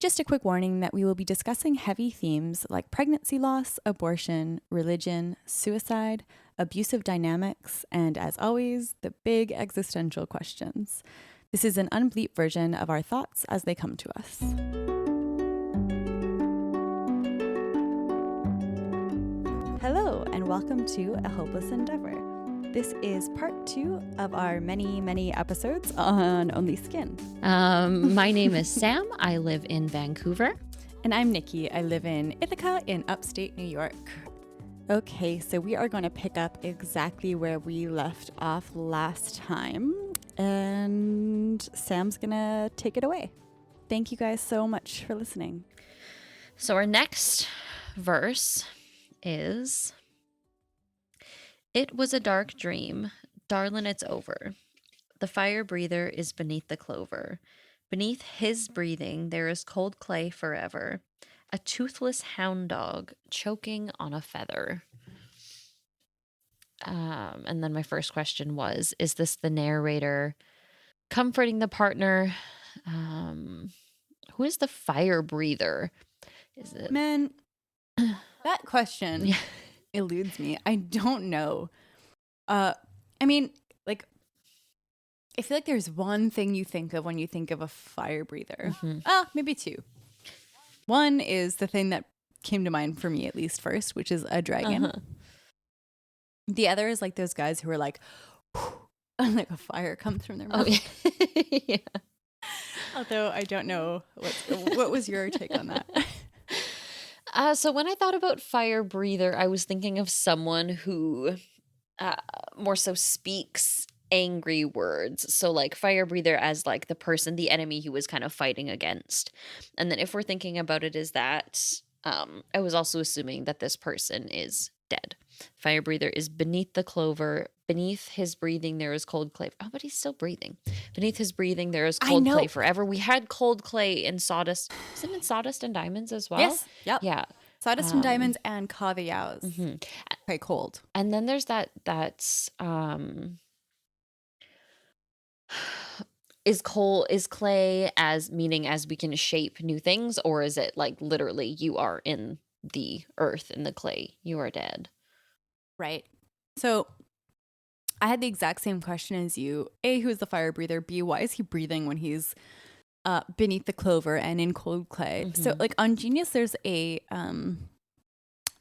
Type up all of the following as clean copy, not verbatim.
Just a quick warning that we will be discussing heavy themes like pregnancy loss, abortion, religion, suicide, abusive dynamics, and as always, the big existential questions. This is an unbleeped version of our thoughts as they come to us. Hello, and welcome to A Hopeless Endeavor. This is part 2 of our many episodes on Only Skin. My name is Sam. I live in Vancouver. And I'm Nikki. I live in Ithaca in upstate New York. Okay, so we are going to pick up exactly where we left off last time. And Sam's going to take it away. Thank you guys so much for listening. So our next verse is... It was a dark dream. Darlin', it's over. The fire breather is beneath the clover. Beneath his breathing, there is cold clay forever. A toothless hound dog choking on a feather. And then my first question was, is this the narrator comforting the partner? Who is the fire breather? Is it... Man, that question... eludes me. I don't know. I mean, like, I feel like there's one thing you think of when you think of a fire breather. Maybe two. One is the thing that came to mind for me, at least first, which is a dragon. The other is like those guys who are like, and like a fire comes from their mouth. Oh, yeah. Although I don't know. What was your take on that? So when I thought about fire breather, I was thinking of someone who more so speaks angry words. So like fire breather as like the person, the enemy he was kind of fighting against. And then if we're thinking about it as that, I was also assuming that this person is dead. Fire breather is beneath the clover. Beneath his breathing, there is cold clay. Oh, but he's still breathing. Beneath his breathing, there is cold clay forever. We had cold clay in Sawdust. Isn't it Sawdust and Diamonds as well? Yes. Yep. Yeah. Sawdust and Diamonds and Kaviyaos. Okay, cold. And then there's that's is clay as meaning as we can shape new things, or is it like literally you are in the earth, in the clay, you are dead? Right. So I had the exact same question as you. A, who is the fire breather? B, why is he breathing when he's beneath the clover and in cold clay? So like on Genius, there's a,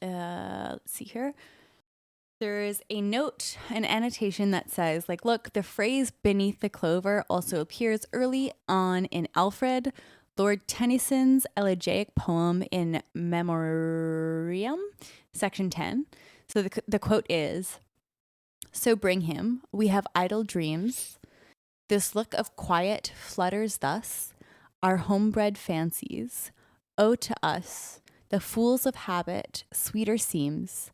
let's see here. There is a note, an annotation that says like, look, the phrase beneath the clover also appears early on in Alfred, Lord Tennyson's elegiac poem In Memoriam, section 10. So the quote is, "So bring him, we have idle dreams. This look of quiet flutters thus, our homebred fancies. Oh, to us, the fools of habit, sweeter seems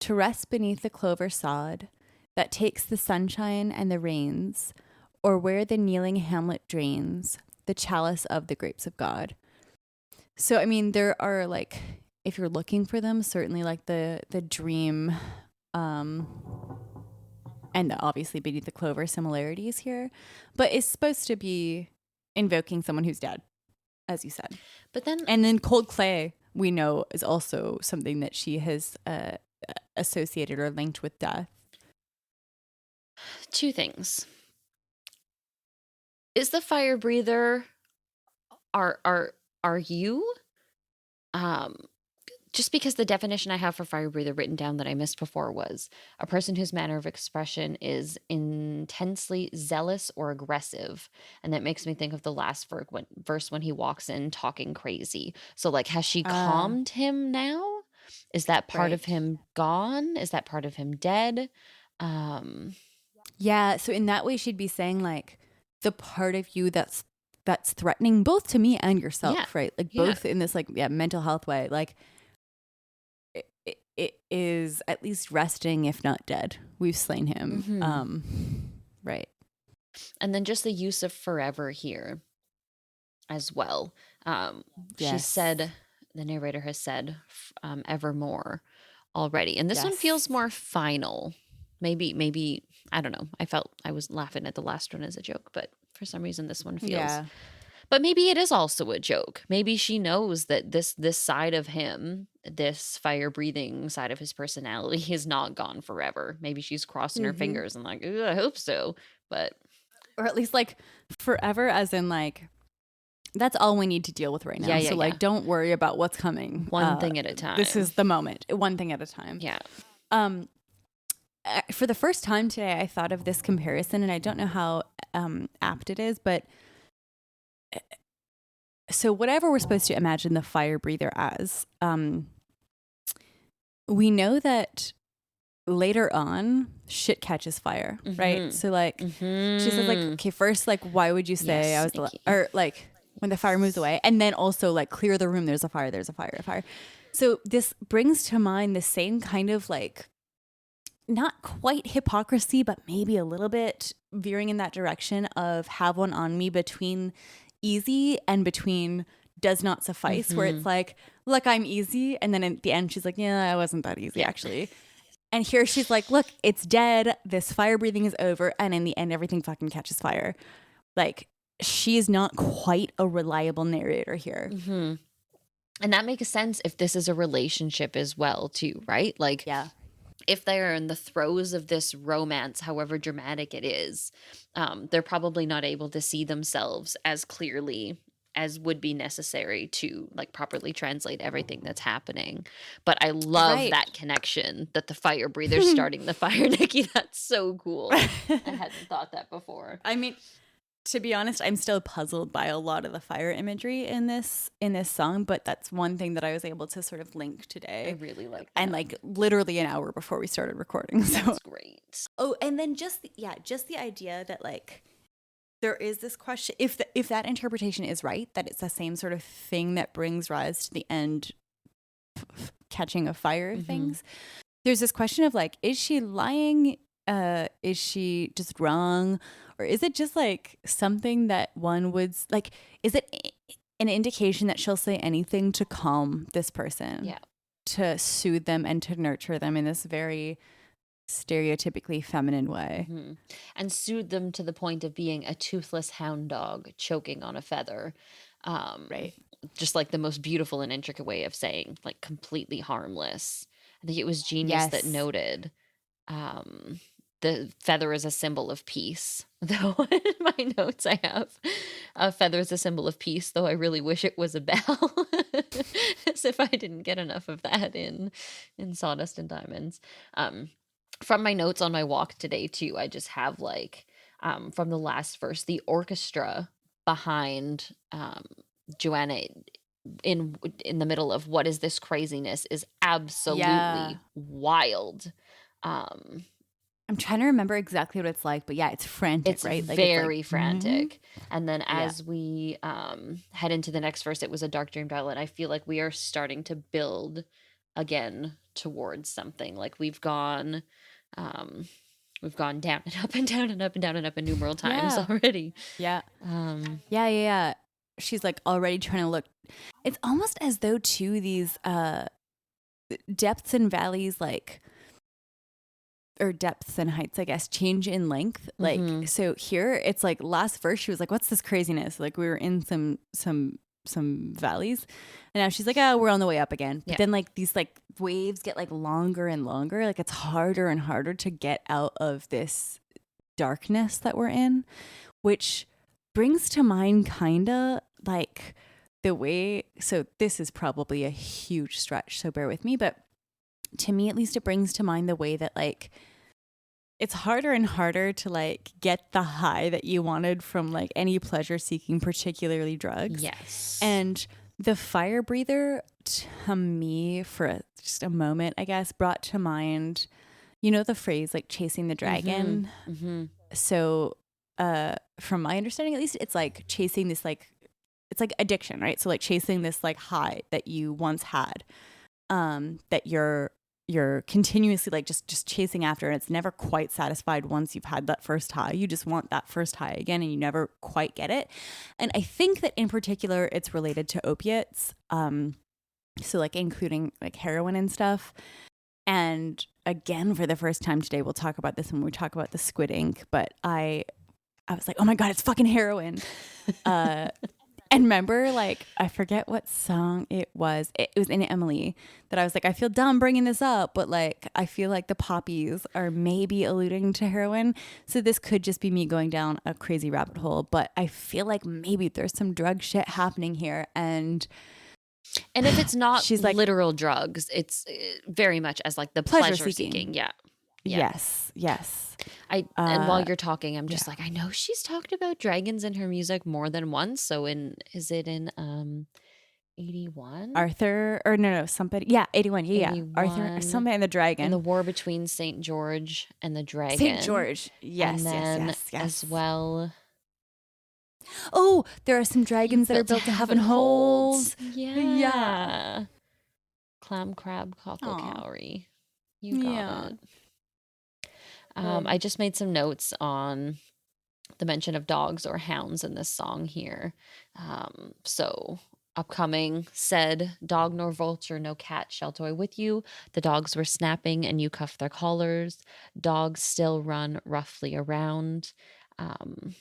to rest beneath the clover sod that takes the sunshine and the rains, or where the kneeling hamlet drains the chalice of the grapes of God." So, I mean, there are like, if you're looking for them, certainly like the dream, and obviously beneath the clover similarities here, but it's supposed to be invoking someone who's dead, as you said. But then, and then cold clay, we know, is also something that she has associated or linked with death. Two things. Is the fire breather are you? Just because the definition I have for fire breather written down that I missed before was a person whose manner of expression is intensely zealous or aggressive. And that makes me think of the last verse when he walks in talking crazy. So like, has she calmed him now? Is that part of him gone? Is that part of him dead? Yeah. So in that way, she'd be saying like the part of you that's threatening both to me and yourself, right? Like both in this like, mental health way, like, it is at least resting, if not dead. We've slain him. Right. And then just the use of forever here as well. She said, the narrator has said, evermore already. And this one feels more final. Maybe, I don't know. I felt I was laughing at the last one as a joke, but for some reason this one feels But maybe it is also a joke. Maybe she knows that this side of him, this fire-breathing side of his personality is not gone forever. Maybe she's crossing her Mm-hmm. fingers and like, "Ooh, I hope so." But Or at least like forever, as in like that's all we need to deal with right now. Yeah, So like, don't worry about what's coming. one thing at a time. This is the moment. One thing at a time. Yeah. For the first time today, I thought of this comparison, and I don't know how apt it is, but so whatever we're supposed to imagine the fire breather as, we know that later on shit catches fire, right? So like she says like, okay, first like, why would you say Yes, I was or like when the fire moves away, and then also like clear the room, there's a fire, there's a fire, a fire. So this brings to mind the same kind of like, not quite hypocrisy, but maybe a little bit veering in that direction of have one on me between easy and between does not suffice, where it's like, look, I'm easy. And then at the end, she's like, yeah, I wasn't that easy actually. And here she's like, look, it's dead. This fire breathing is over. And in the end, everything fucking catches fire. Like, she is not quite a reliable narrator here. And that makes sense if this is a relationship as well, too, right? Like, Yeah. if they're in the throes of this romance, however dramatic it is, they're probably not able to see themselves as clearly as would be necessary to like properly translate everything that's happening. But I love that connection that the fire breather's starting the fire, Nikki. That's so cool. I hadn't thought that before. I mean, to be honest, I'm still puzzled by a lot of the fire imagery in this song, but that's one thing that I was able to sort of link today. I really like that. And like literally an hour before we started recording. So that's great. Oh, and then just the idea that like there is this question, if that interpretation is right, that it's the same sort of thing that brings rise to the end catching of fire things. There's this question of like, is she lying? Is she just wrong? Or is it just like something that one would like, is it an indication that she'll say anything to calm this person? Yeah. To soothe them and to nurture them in this very stereotypically feminine way. And soothe them to the point of being a toothless hound dog choking on a feather. Right. Just like the most beautiful and intricate way of saying like completely harmless. I think it was Genius that noted the feather is a symbol of peace. Though in my notes I have a feather is a symbol of peace, though I really wish it was a bell. As if I didn't get enough of that in Sawdust and Diamonds. From my notes on my walk today too, I just have like from the last verse, the orchestra behind Joanna in the middle of what is this craziness is absolutely wild. I'm trying to remember exactly what it's like, but yeah, it's frantic, it's right? Like very it's like, frantic. And then as we head into the next verse, it was a dark dreamed outlet. I feel like we are starting to build again towards something. Like we've gone down and up and down and up and down and up innumerable times already. Yeah. Yeah. She's like already trying to look. It's almost as though too these depths and valleys like, or depths and heights, I guess, change in length. Like, so here it's like last verse, she was like, what's this craziness? Like we were in some valleys and now she's like, oh, we're on the way up again. But then like these like waves get like longer and longer. Like it's harder and harder to get out of this darkness that we're in, which brings to mind kind of like the way, so this is probably a huge stretch, so bear with me, but to me at least it brings to mind the way that like it's harder and harder to like get the high that you wanted from like any pleasure seeking, particularly drugs. Yes. And the fire breather to me for just a moment, I guess, brought to mind, you know, the phrase like chasing the dragon. So from my understanding, at least, it's like chasing this like, it's like addiction, right? So like chasing this like high that you once had, that you're continuously like just chasing after, and it's never quite satisfied once you've had that first high. You just want that first high again and you never quite get it. And I think that in particular it's related to opiates, so like including like heroin and stuff. And again, for the first time today, we'll talk about this when we talk about the Squid Ink, but I was like, oh my god, it's fucking heroin. And remember, like, I forget what song it was. It was in Emily that I was like, I feel dumb bringing this up, but like, I feel like the poppies are maybe alluding to heroin. So this could just be me going down a crazy rabbit hole, but I feel like maybe there's some drug shit happening here. And if it's not she's like, literal drugs, it's very much as like the pleasure pleasure seeking. seeking. Yeah. Yes. And while you're talking, I'm just like, I know she's talked about dragons in her music more than once. So is it in 81? Arthur, or no, somebody. Yeah, 81. Yeah. 81. Arthur, somebody and the dragon. In the war between St. George and the dragon. St. George. Yes, and then yes. as well. Oh, there are some dragons that are built to heaven hold. Yeah. Clam, crab, cockle, cowrie. You got it. I just made some notes on the mention of dogs or hounds in this song here. So upcoming said, dog nor vulture, no cat shall toy with you. The dogs were snapping and you cuffed their collars. Dogs still run roughly around. And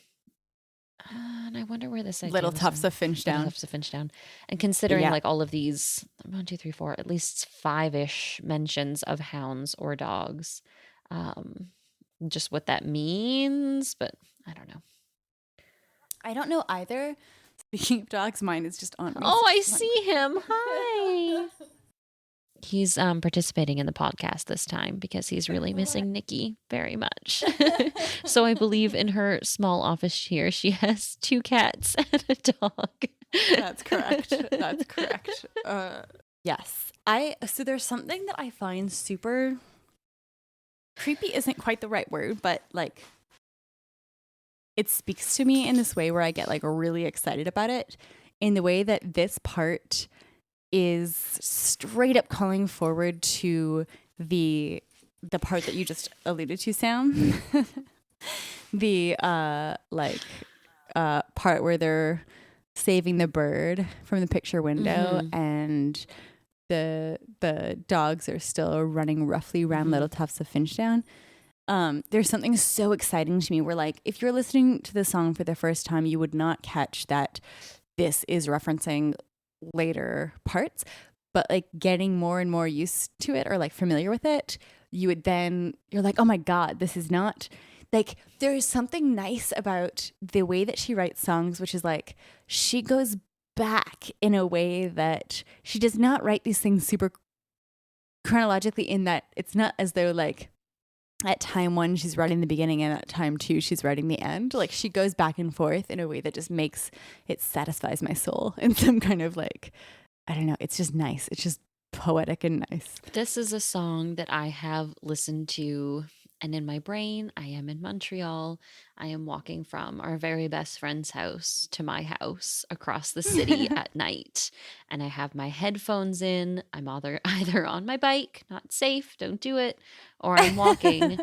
I wonder where this idea Little Tufts of Finchtown. Little Tufts of Finchtown. And considering like all of these, 1, 2, 3, 4, at least 5-ish mentions of hounds or dogs, just what that means, but I don't know. I don't know either. Speaking of dogs, mine is just on me. Oh, I see him. Hi. He's participating in the podcast this time because he's really missing Nikki very much. So I believe in her small office here, she has 2 cats and a dog. That's correct. Yes. So there's something that I find super creepy isn't quite the right word, but like it speaks to me in this way where I get like really excited about it in the way that this part is straight up calling forward to the part that you just alluded to, Sam. The part where they're saving the bird from the picture window and the dogs are still running roughly around Little Tufts of Finchtown. There's something so exciting to me where like if you're listening to the song for the first time, you would not catch that this is referencing later parts, but like getting more and more used to it or like familiar with it, you're like, oh my God, this is not like, there's something nice about the way that she writes songs, which is like she goes back in a way that she does not write these things super chronologically, in that it's not as though like at time 1 she's writing the beginning and at time 2 she's writing the end. Like she goes back and forth in a way that just makes it satisfies my soul in some kind of like, I don't know, it's just nice. It's just poetic and nice. This is a song that I have listened to, and in my brain I am in Montreal. I am walking from our very best friend's house to my house across the city at night, and I have my headphones in. I'm either on my bike, not safe, don't do it, or I'm walking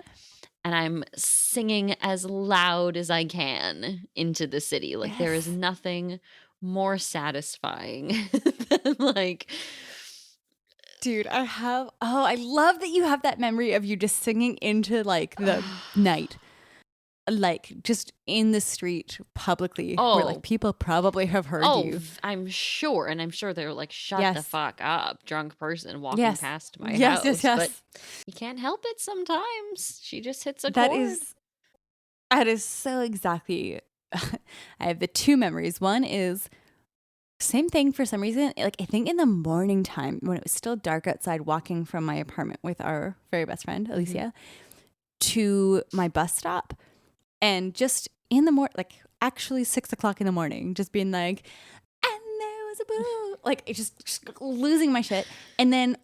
and I'm singing as loud as I can into the city. Like there is nothing more satisfying than like, dude, I love that you have that memory of you just singing into like the night, like just in the street publicly, where like people probably have heard you. I'm sure. And I'm sure they're like, shut the fuck up, drunk person walking past my house. Yes. But you can't help it sometimes. She just hits a chord. That is so exactly. I have the 2 memories. One is same thing for some reason. Like I think in the morning time when it was still dark outside, walking from my apartment with our very best friend Alicia to my bus stop, and just in the morning, like actually 6 o'clock in the morning, just being like, and there was a boo, like just losing my shit. And then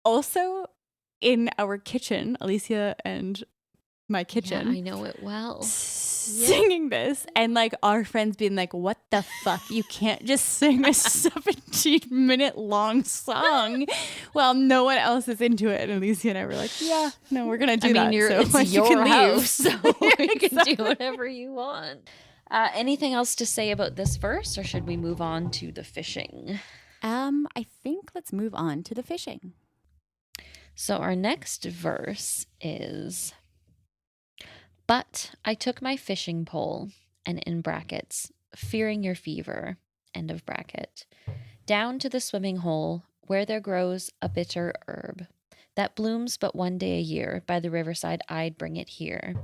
also in our kitchen, Alicia and my kitchen. Yeah, I know it well. Singing this, and like our friends being like, what the fuck, you can't just sing a 17-minute long song while no one else is into it. And Alicia and I were like, yeah, no, we're gonna do that. It's like, your house, so you can do whatever you want. Anything else to say about this verse, or should we move on to the fishing? I think let's move on to the fishing. So our next verse is, but I took my fishing pole, and in brackets, fearing your fever, end of bracket. Down to the swimming hole where there grows a bitter herb that blooms but one day a year. By the riverside, I'd bring it here.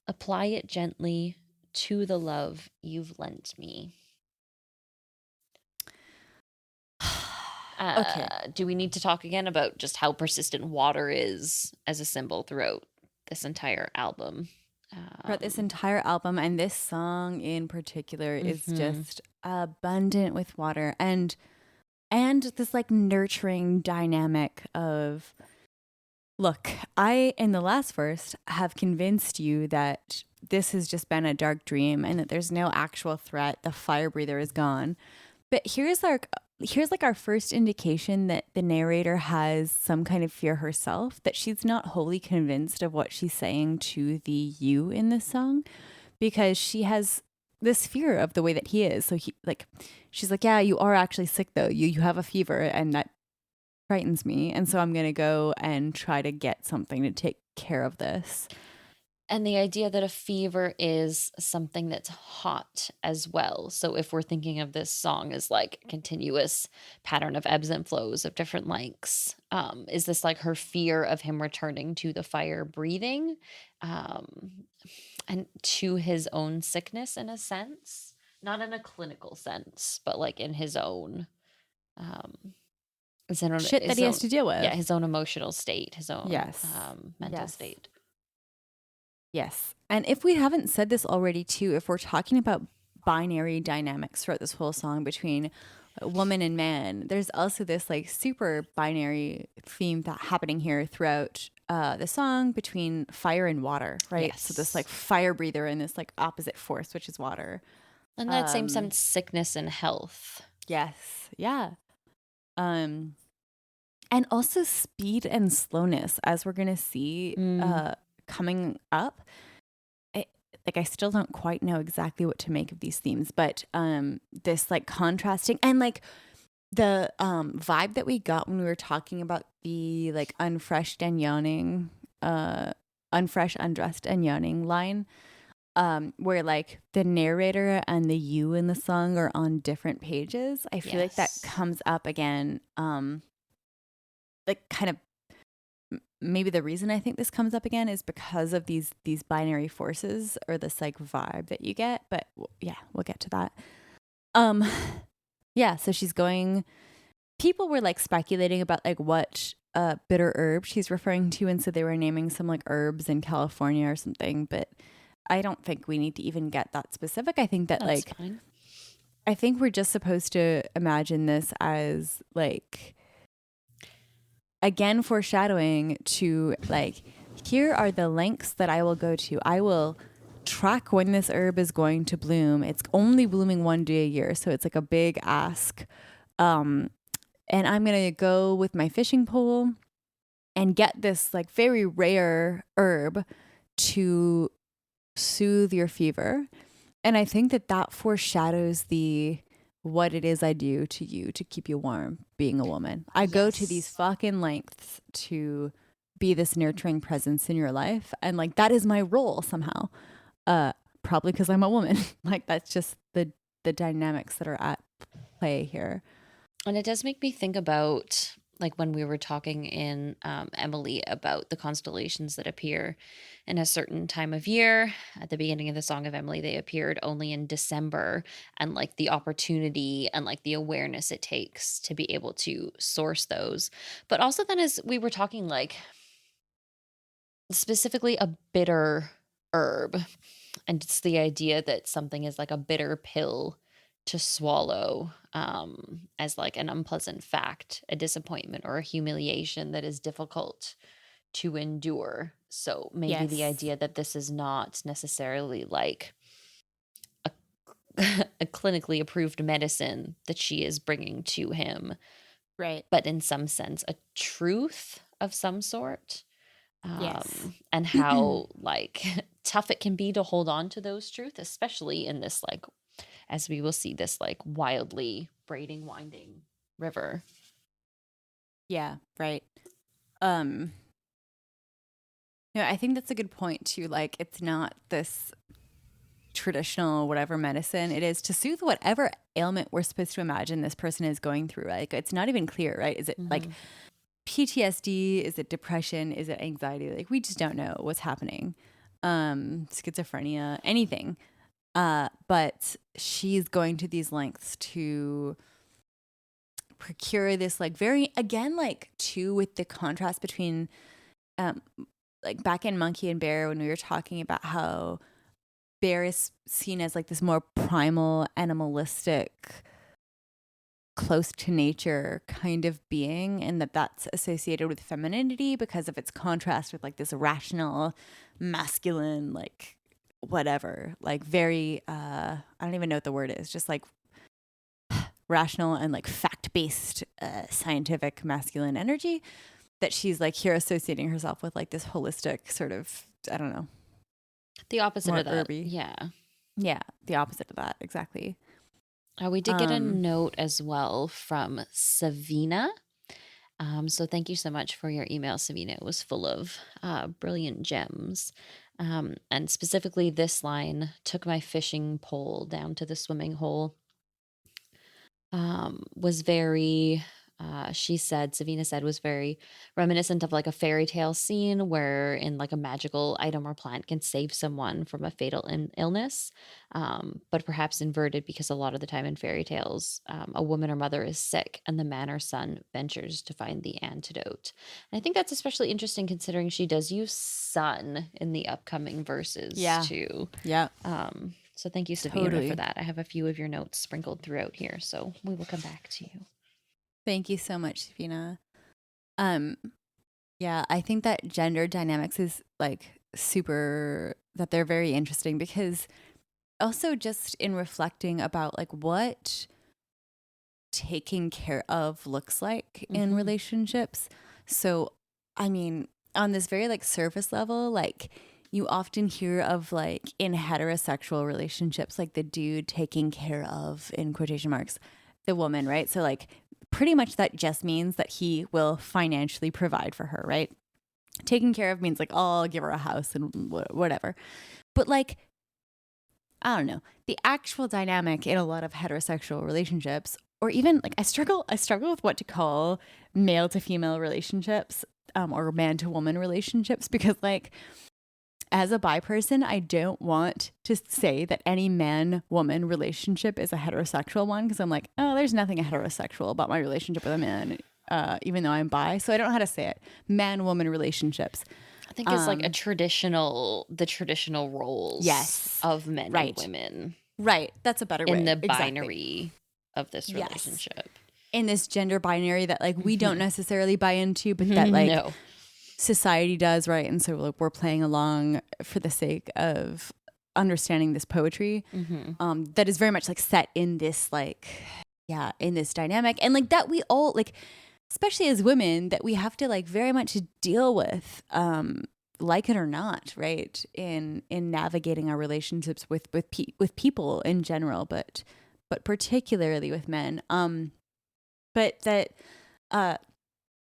Apply it gently to the love you've lent me. Okay. Do we need to talk again about just how persistent water is as a symbol throughout this entire album? Throughout this entire album, and this song in particular is just abundant with water and this like nurturing dynamic of, look, I in the last verse have convinced you that this has just been a dark dream and that there's no actual threat. The fire breather is gone. But here's like our first indication that the narrator has some kind of fear herself, that she's not wholly convinced of what she's saying to the you in this song, because she has this fear of the way that he is. So she's like, yeah, you are actually sick though. You have a fever and that frightens me. And so I'm going to go and try to get something to take care of this. And the idea that a fever is something that's hot as well. So if we're thinking of this song as like a continuous pattern of ebbs and flows of different lengths, is this like her fear of him returning to the fire breathing, and to his own sickness in a sense? Not in a clinical sense, but like in his own shit that he has to deal with. Yeah, his own emotional state, his own mental Yes. state. Yes. And if we haven't said this already too, if we're talking about binary dynamics throughout this whole song between woman and man, there's also this like super binary theme that happening here throughout the song between fire and water, right? Yes. So this like fire breather and this like opposite force, which is water. In that same sense, sickness and health. Yes. Yeah. And also speed and slowness, as we're going to see coming up. I still don't quite know exactly what to make of these themes, but this like contrasting and like the vibe that we got when we were talking about the like unfreshed and yawning, unfresh, undressed and yawning line, where like the narrator and the you in the song are on different pages. I feel like that comes up again, like kind of maybe the reason I think this comes up again is because of these binary forces or this like vibe that you get. But yeah, we'll get to that. Yeah, so she's going, people were like speculating about like what bitter herb she's referring to, and so they were naming some like herbs in California or something, but I don't think we need to even get that specific. I think that That's like fine. I think we're just supposed to imagine this as like, again, foreshadowing to like, here are the lengths that I will go to. I will track when this herb is going to bloom. It's only blooming one day a year, so it's like a big ask. And I'm going to go with my fishing pole and get this like very rare herb to soothe your fever. And I think that foreshadows what it is I do to you to keep you warm being a woman. I go to these fucking lengths to be this nurturing presence in your life. And like, that is my role somehow. Probably because I'm a woman. Like, that's just the dynamics that are at play here. And it does make me think about like when we were talking in Emily about the constellations that appear in a certain time of year. At the beginning of the Song of Emily, they appeared only in December, and like the opportunity and like the awareness it takes to be able to source those. But also then as we were talking, like specifically a bitter herb, and it's the idea that something is like a bitter pill to swallow, as like an unpleasant fact, a disappointment or a humiliation that is difficult to endure. So maybe the idea that this is not necessarily like a, a clinically approved medicine that she is bringing to him, right? But in some sense, a truth of some sort. Yes. And how like tough it can be to hold on to those truths, especially in this like, as we will see, this like wildly braiding, winding river. Yeah, right. I think that's a good point too. Like, it's not this traditional whatever medicine it is to soothe whatever ailment we're supposed to imagine this person is going through. Like it's not even clear, right? Is it like Mhm. PTSD? Is it depression? Is it anxiety? Like we just don't know what's happening. Schizophrenia, anything. But she's going to these lengths to procure this like very again like too with the contrast between um like back in Monkey and Bear when we were talking about how Bear is seen as like this more primal animalistic close to nature kind of being, and that's associated with femininity because of its contrast with like this rational masculine like whatever like very I don't even know what the word is, just like rational and like fact-based scientific masculine energy that she's like here associating herself with like this holistic sort of, I don't know, The opposite more of that. herby. Yeah. Yeah, the opposite of that, exactly. We did get a Um note as well from Savina. So thank you so much for your email, Savina. It was full of brilliant gems. And specifically, this line took my fishing pole down to the swimming hole. Was very, she said, Savina said, was very reminiscent of like a fairy tale scene where in like a magical item or plant can save someone from a fatal illness, but perhaps inverted because a lot of the time in fairy tales, a woman or mother is sick and the man or son ventures to find the antidote. And I think that's especially interesting considering she does use son in the upcoming verses yeah. too. Yeah. So thank you, Savina, for Totally. that. I have a few of your notes sprinkled throughout here, so we will come back to you. Thank you so much, Savina. Um yeah, I think that gender dynamics is like super that they're very interesting because also just in reflecting about like what taking care of looks like in Mm-hmm. relationships. So, I mean, on this very like surface level, like you often hear of like in heterosexual relationships, like the dude taking care of, in quotation marks, the woman, right? So, like, pretty much that just means that he will financially provide for her, right? Taking care of means like, oh, I'll give her a house and whatever. But like, I don't know, the actual dynamic in a lot of heterosexual relationships, or even like I struggle with what to call male to female relationships, or man to woman relationships, because like as a bi person, I don't want to say that any man woman relationship is a heterosexual one because I'm like, oh, there's nothing heterosexual about my relationship with a man, even though I'm bi. So I don't know how to say it. Man woman relationships. I think it's like the traditional roles Yes. of men and Right. women Right. That's a better in way. the Exactly. binary of this Yes. relationship. In this gender binary that like we don't necessarily buy into, but that like No. society does, right? And so like we're playing along for the sake of understanding this poetry, that is very much like set in this like, yeah, in this dynamic, and like that we all like, especially as women, that we have to like very much deal with, like it or not, right? In navigating our relationships with people in general, but particularly with men. But that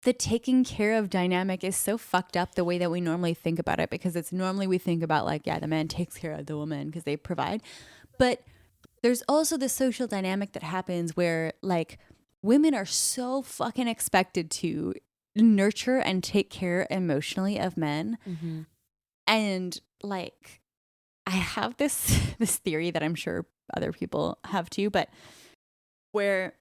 the taking care of dynamic is so fucked up the way that we normally think about it, because it's normally we think about like, yeah, the man takes care of the woman because they provide. But there's also the social dynamic that happens where like women are so fucking expected to nurture and take care emotionally of men. Mm-hmm. And like I have this this theory that I'm sure other people have too, but where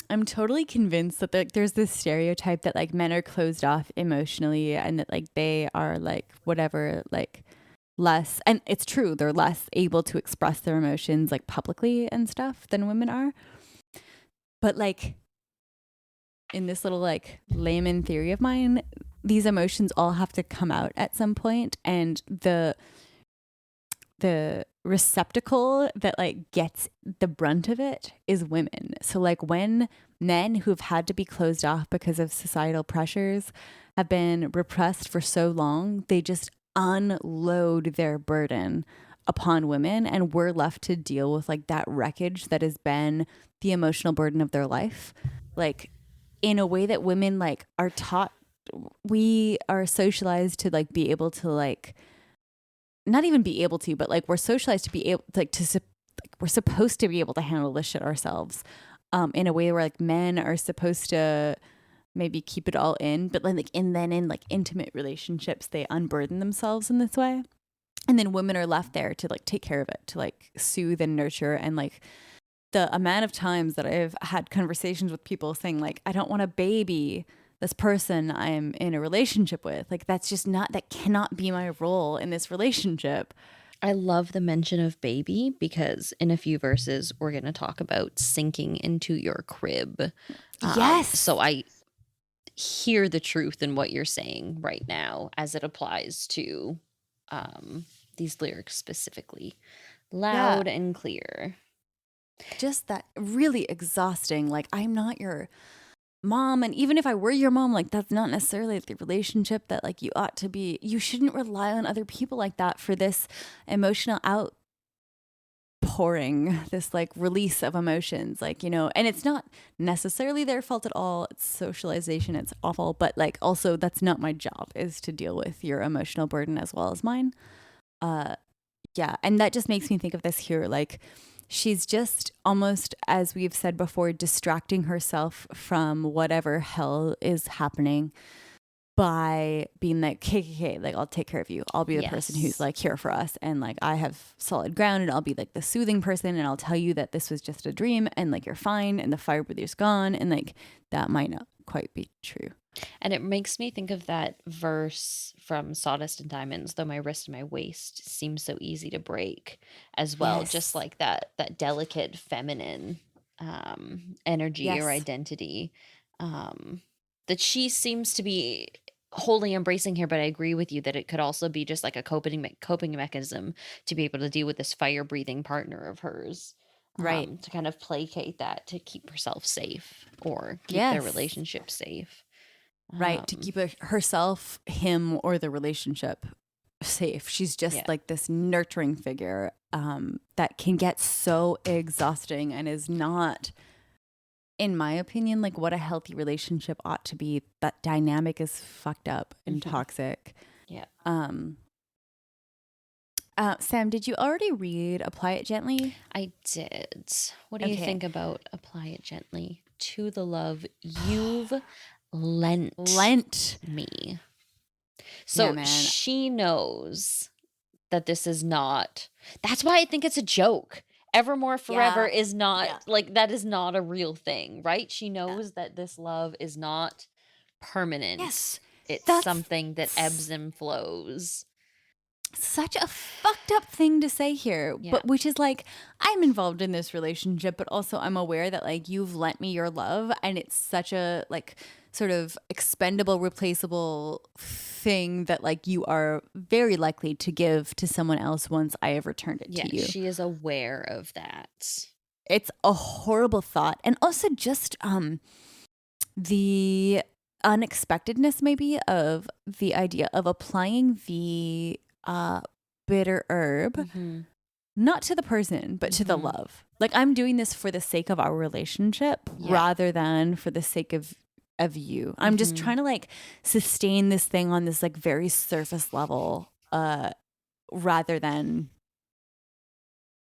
I'm totally convinced that there's this stereotype that like men are closed off emotionally and that like they are like whatever, like less, and it's true, they're less able to express their emotions like publicly and stuff than women are. But like in this little like layman theory of mine, these emotions all have to come out at some point, and the receptacle that like gets the brunt of it is women. So like when men who've had to be closed off because of societal pressures have been repressed for so long, they just unload their burden upon women, and we're left to deal with like that wreckage that has been the emotional burden of their life, like in a way that women like are taught. We are socialized to like be able to like not even be able to, but like we're socialized to be able like like we're supposed to be able to handle this shit ourselves, in a way where like men are supposed to maybe keep it all in, but then in like intimate relationships they unburden themselves in this way, and then women are left there to like take care of it, to like soothe and nurture. And like the amount of times that I've had conversations with people saying like, I don't want to baby this person I'm in a relationship with, like that's just not, that cannot be my role in this relationship. I love the mention of baby because in a few verses we're going to talk about sinking into your crib. Yes. So I hear the truth in what you're saying right now as it applies to these lyrics specifically. Loud and clear. Just that really exhausting. Like, I'm not your mom. And even if I were your mom, like, that's not necessarily the relationship that, like, you ought to be. You shouldn't rely on other people like that for this emotional outpouring, this, like, release of emotions. Like, and it's not necessarily their fault at all. It's socialization. It's awful. But, like, also, that's not my job, is to deal with your emotional burden as well as mine. Yeah. And that just makes me think of this here. Like, she's just almost, as we've said before, distracting herself from whatever hell is happening by being like, okay, like I'll take care of you. I'll be the person who's like here for us. And like, I have solid ground, and I'll be like the soothing person. And I'll tell you that this was just a dream, and like, you're fine. And the fire breather's gone. And like, that might not quite be true. And it makes me think of that verse from Sawdust and Diamonds, though my wrist and my waist seem so easy to break as well. Yes. Just like that delicate feminine energy or identity that she seems to be wholly embracing here. But I agree with you that it could also be just like a coping mechanism to be able to deal with this fire breathing partner of hers. Right. To kind of placate that, to keep herself safe or keep their relationship safe. Right. To keep herself, him, or the relationship safe. She's just like this nurturing figure that can get so exhausting and is not, in my opinion, like what a healthy relationship ought to be. That dynamic is fucked up and toxic. Yeah. Sam, did you already read Apply It Gently? I did. What do you think about Apply It Gently? To the love you've lent me. So she knows that this is not, that's why I think it's a joke. Evermore Forever is not like, that is not a real thing, right? She knows that this love is not permanent. Yes. It's something that ebbs and flows. Such a fucked up thing to say here, but which is like, I'm involved in this relationship, but also I'm aware that like you've lent me your love, and it's such a like sort of expendable, replaceable thing that like you are very likely to give to someone else once I have returned it to you. She is aware of that. It's a horrible thought. And also just the unexpectedness maybe of the idea of applying the bitter herb, not to the person, but to the love. Like, I'm doing this for the sake of our relationship rather than for the sake of you. I'm just trying to like sustain this thing on this like very surface level, rather than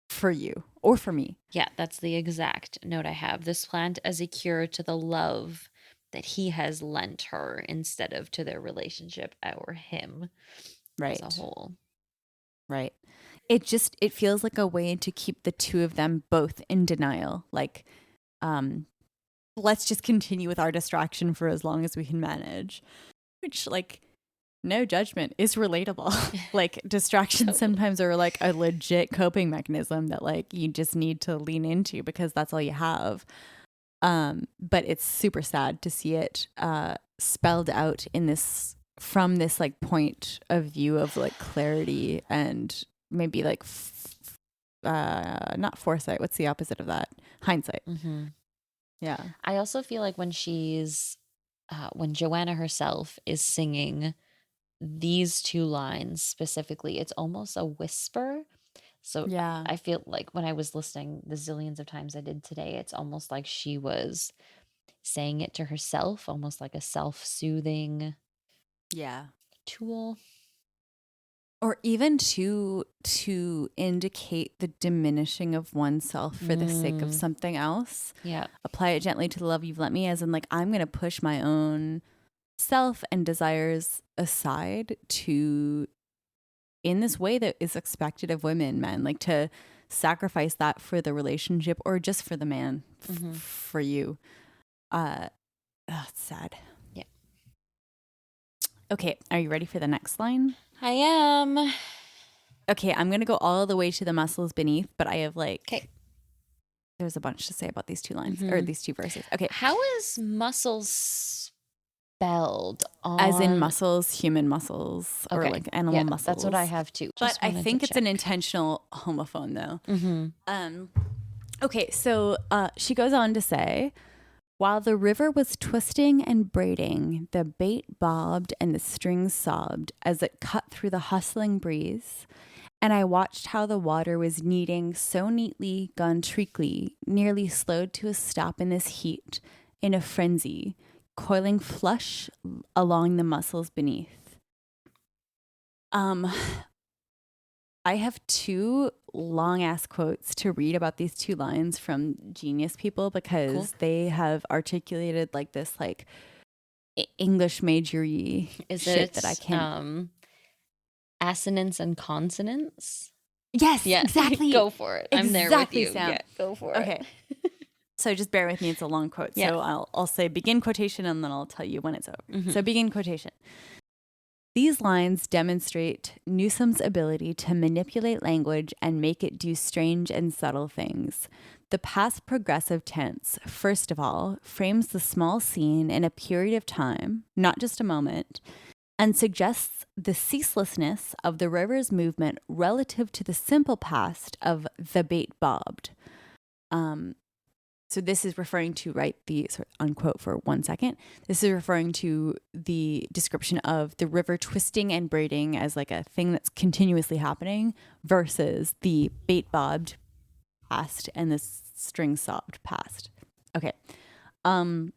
for you or for me. Yeah, that's the exact note I have. This plant as a cure to the love that he has lent her instead of to their relationship or him. As a whole. Right. It feels like a way to keep the two of them both in denial. Like, let's just continue with our distraction for as long as we can manage, which, like, no judgment, is relatable. Like, distractions sometimes are like a legit coping mechanism that like you just need to lean into because that's all you have. But it's super sad to see it spelled out in this, from this like point of view of like clarity and maybe like not foresight. What's the opposite of that? Hindsight. Yeah. I also feel like when she's when Joanna herself is singing these two lines specifically, it's almost a whisper. So I feel like when I was listening the zillions of times I did today, it's almost like she was saying it to herself, almost like a self-soothing tool. Or even to indicate the diminishing of oneself for the sake of something else. Yeah. Apply it gently to the love you've lent me, as in like I'm going to push my own self and desires aside to in this way that is expected of women, men, like to sacrifice that for the relationship or just for the man, for you. It's sad. Yeah. Okay, are you ready for the next line? I am. Okay, I'm gonna go all the way to the muscles beneath, but I have like, Okay. there's a bunch to say about these two lines or these two verses. Okay, How is muscles spelled? as in On- muscles, human muscles, or Okay. like animal Yeah, muscles. That's what I have too. But Just I wanted think to it's an check. intentional homophone, though. Mhm. Okay, so she goes on to say, while the river was twisting and braiding, the bait bobbed and the strings sobbed as it cut through the hustling breeze. And I watched how the water was kneading so neatly, gone treacly, nearly slowed to a stop in this heat, in a frenzy, coiling flush along the muscles beneath. I have two long ass quotes to read about these two lines from genius people because they have articulated like this like English majory Is shit it that I can't. assonance and consonants? Yes, Yeah. exactly. Go for it. I'm there with Exactly, you. Sam. Yeah, go for it. Okay. So just bear with me. It's a long quote. Yeah. So I'll say begin quotation and then I'll tell you when it's over. So begin quotation. These lines demonstrate Newsome's ability to manipulate language and make it do strange and subtle things. The past progressive tense, first of all, frames the small scene in a period of time, not just a moment, and suggests the ceaselessness of the river's movement relative to the simple past of the bait bobbed. So this is referring to, right, the sort of unquote for 1 second. This is referring to the description of the river twisting and braiding as like a thing that's continuously happening versus the bait bobbed past and the string sobbed past. Okay. The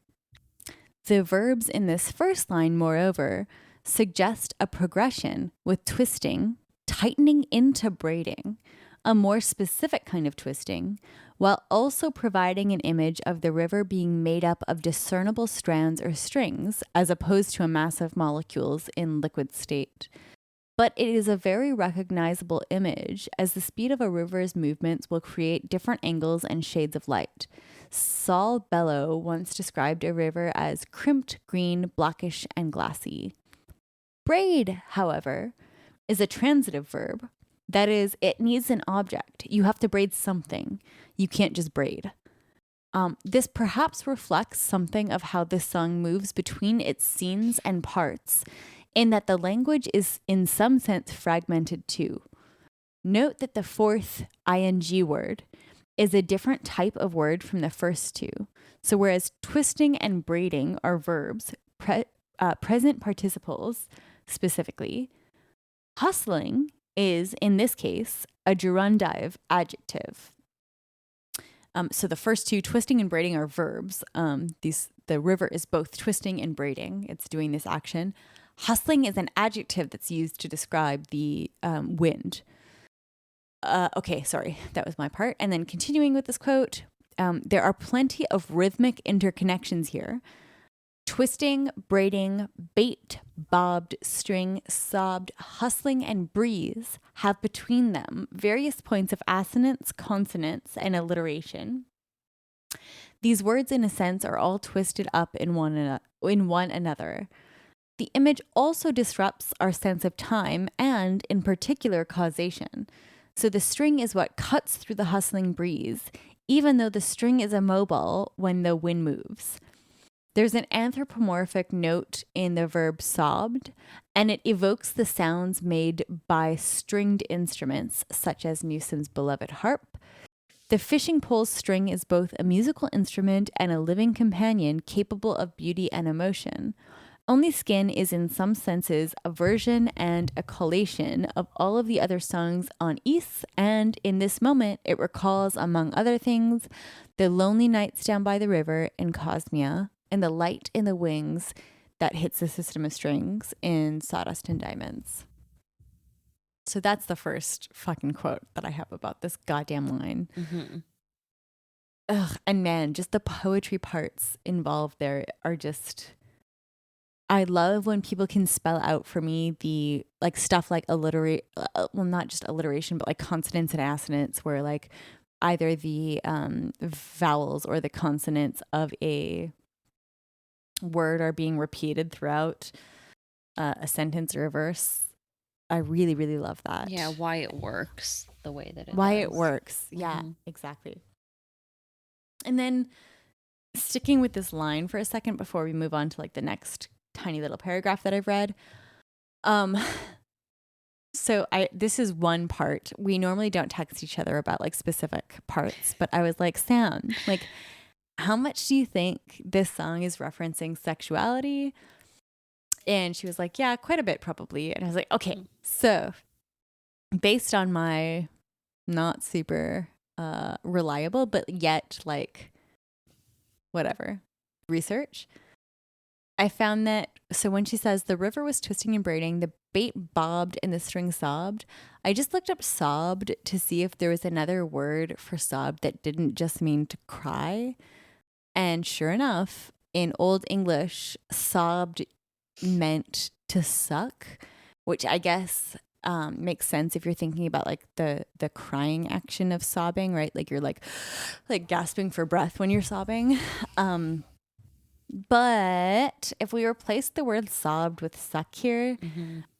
verbs in this first line, moreover, suggest a progression with twisting, tightening into braiding, a more specific kind of twisting, while also providing an image of the river being made up of discernible strands or strings, as opposed to a mass of molecules in liquid state. But it is a very recognizable image, as the speed of a river's movements will create different angles and shades of light. Saul Bellow once described a river as crimped, green, blackish, and glassy. Braid, however, is a transitive verb. That is, it needs an object. You have to braid something. You can't just braid. This perhaps reflects something of how this song moves between its scenes and parts, in that the language is in some sense fragmented too. Note that the fourth ing word is a different type of word from the first two. So whereas twisting and braiding are verbs, present participles specifically, hustling is, in this case, a gerundive adjective. So the first two, twisting and braiding, are verbs. The river is both twisting and braiding. It's doing this action. Hustling is an adjective that's used to describe the wind. Okay, sorry, that was my part. And then continuing with this quote, there are plenty of rhythmic interconnections here. Twisting, braiding, bait, bobbed, string, sobbed, hustling, and breeze have between them various points of assonance, consonance, and alliteration. These words, in a sense, are all twisted up in one another. The image also disrupts our sense of time and, in particular, causation. So the string is what cuts through the hustling breeze, even though the string is immobile when the wind moves. There's an anthropomorphic note in the verb sobbed, and it evokes the sounds made by stringed instruments, such as Newsome's beloved harp. The fishing pole's string is both a musical instrument and a living companion capable of beauty and emotion. Only Skin is in some senses a version and a collation of all of the other songs on Ys, and in this moment it recalls, among other things, the lonely nights down by the river in Cosmia, and the light in the wings that hits the system of strings in Sawdust and Diamonds. So that's the first fucking quote that I have about this goddamn line. Mm-hmm. Ugh, and man, just the poetry parts involved there are just, I love when people can spell out for me the like stuff like alliterate, well, not just alliteration, but like consonants and assonants, where like either the vowels or the consonants of a word are being repeated throughout a sentence or a verse. I really, really love that. Yeah, why it works the way that it Why does. it works. Yeah, Mhm. exactly. And then sticking with this line for a second before we move on to like the next tiny little paragraph that I've read. So this is one part. We normally don't text each other about like specific parts, but I was like, Sam, like, how much do you think this song is referencing sexuality? And she was like, yeah, quite a bit probably. And I was like, okay, so based on my not super reliable, but yet like whatever research, I found that, so when she says the river was twisting and braiding, the bait bobbed and the string sobbed, I just looked up sobbed to see if there was another word for sobbed that didn't just mean to cry. And sure enough, in Old English, sobbed meant to suck, which I guess makes sense if you're thinking about like the crying action of sobbing, right? Like you're like gasping for breath when you're sobbing. But if we replace the word sobbed with suck here,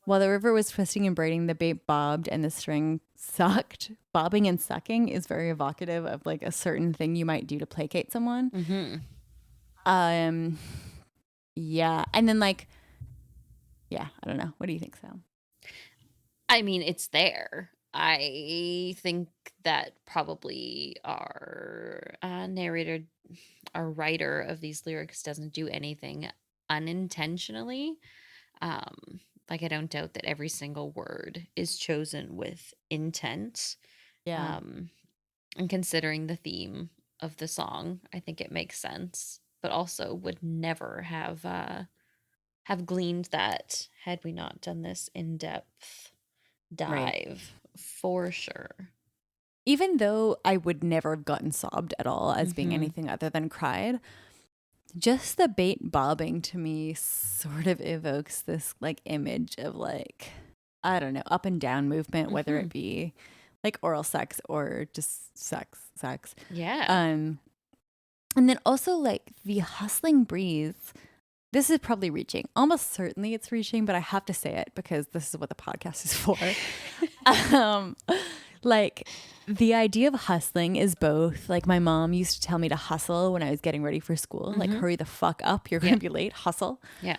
while the river was twisting and braiding, the bait bobbed and the string sucked. Bobbing and sucking is very evocative of like a certain thing you might do to placate someone. Yeah. And then like, yeah, I don't know. What do you think, Sam? I mean, it's there. I think that probably our narrator, our writer of these lyrics doesn't do anything unintentionally. Like I don't doubt that every single word is chosen with intent. Yeah. And considering the theme of the song, I think it makes sense. But also would never have gleaned that had we not done this in-depth Right. dive for sure. Even though I would never have gotten sobbed at all as being anything other than cried, just the bait bobbing to me sort of evokes this like image of like, I don't know, up and down movement, whether it be like oral sex or just sex. Yeah. And then also like the hustling breeze. This is probably reaching. Almost certainly it's reaching, but I have to say it because this is what the podcast is for. Like the idea of hustling is both like my mom used to tell me to hustle when I was getting ready for school, like hurry the fuck up, you're going to be late, hustle. Yeah.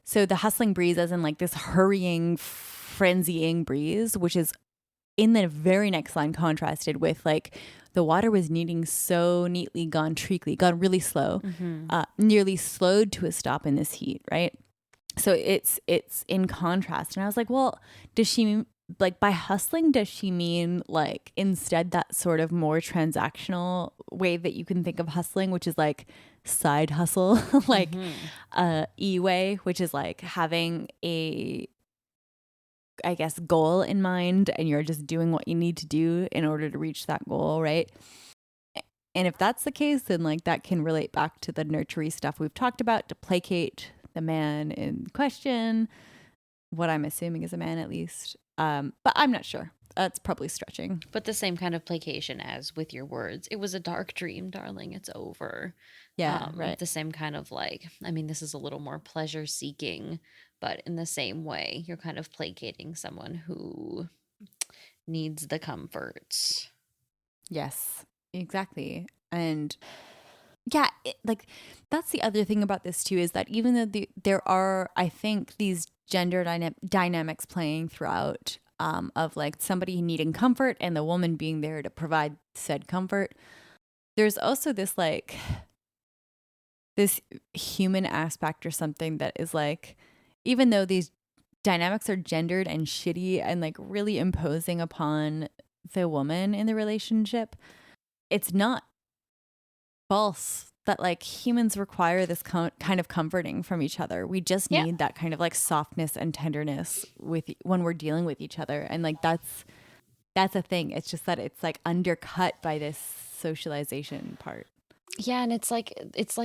So the hustling breeze as in like this hurrying, frenzying breeze, which is in the very next line contrasted with like the water was kneading so neatly, gone treacly, gone really slow, nearly slowed to a stop in this heat, right? So it's in contrast. And I was like, well, does she like by hustling, does she mean like instead that sort of more transactional way that you can think of hustling, which is like side hustle, like e-way, which is like having a, I guess, goal in mind and you're just doing what you need to do in order to reach that goal, right? And if that's the case, then like that can relate back to the nurturing stuff we've talked about to placate the man in question, what I'm assuming is a man at least. But I'm not sure. That's probably stretching. But the same kind of placation as with your words. It was a dark dream, darling. It's over. Yeah, right. The same kind of like, I mean, this is a little more pleasure seeking, but in the same way, you're kind of placating someone who needs the comfort. Yes, exactly. And yeah, like that's the other thing about this too, is that even though there are, I think, these gender dynamics playing throughout, of like somebody needing comfort and the woman being there to provide said comfort, there's also this like this human aspect or something that is like, even though these dynamics are gendered and shitty and like really imposing upon the woman in the relationship, it's not false that like humans require this kind of comforting from each other. We just Yeah. need that kind of like softness and tenderness with when we're dealing with each other. And like that's a thing. It's just that it's like undercut by this socialization part. Yeah, and it's like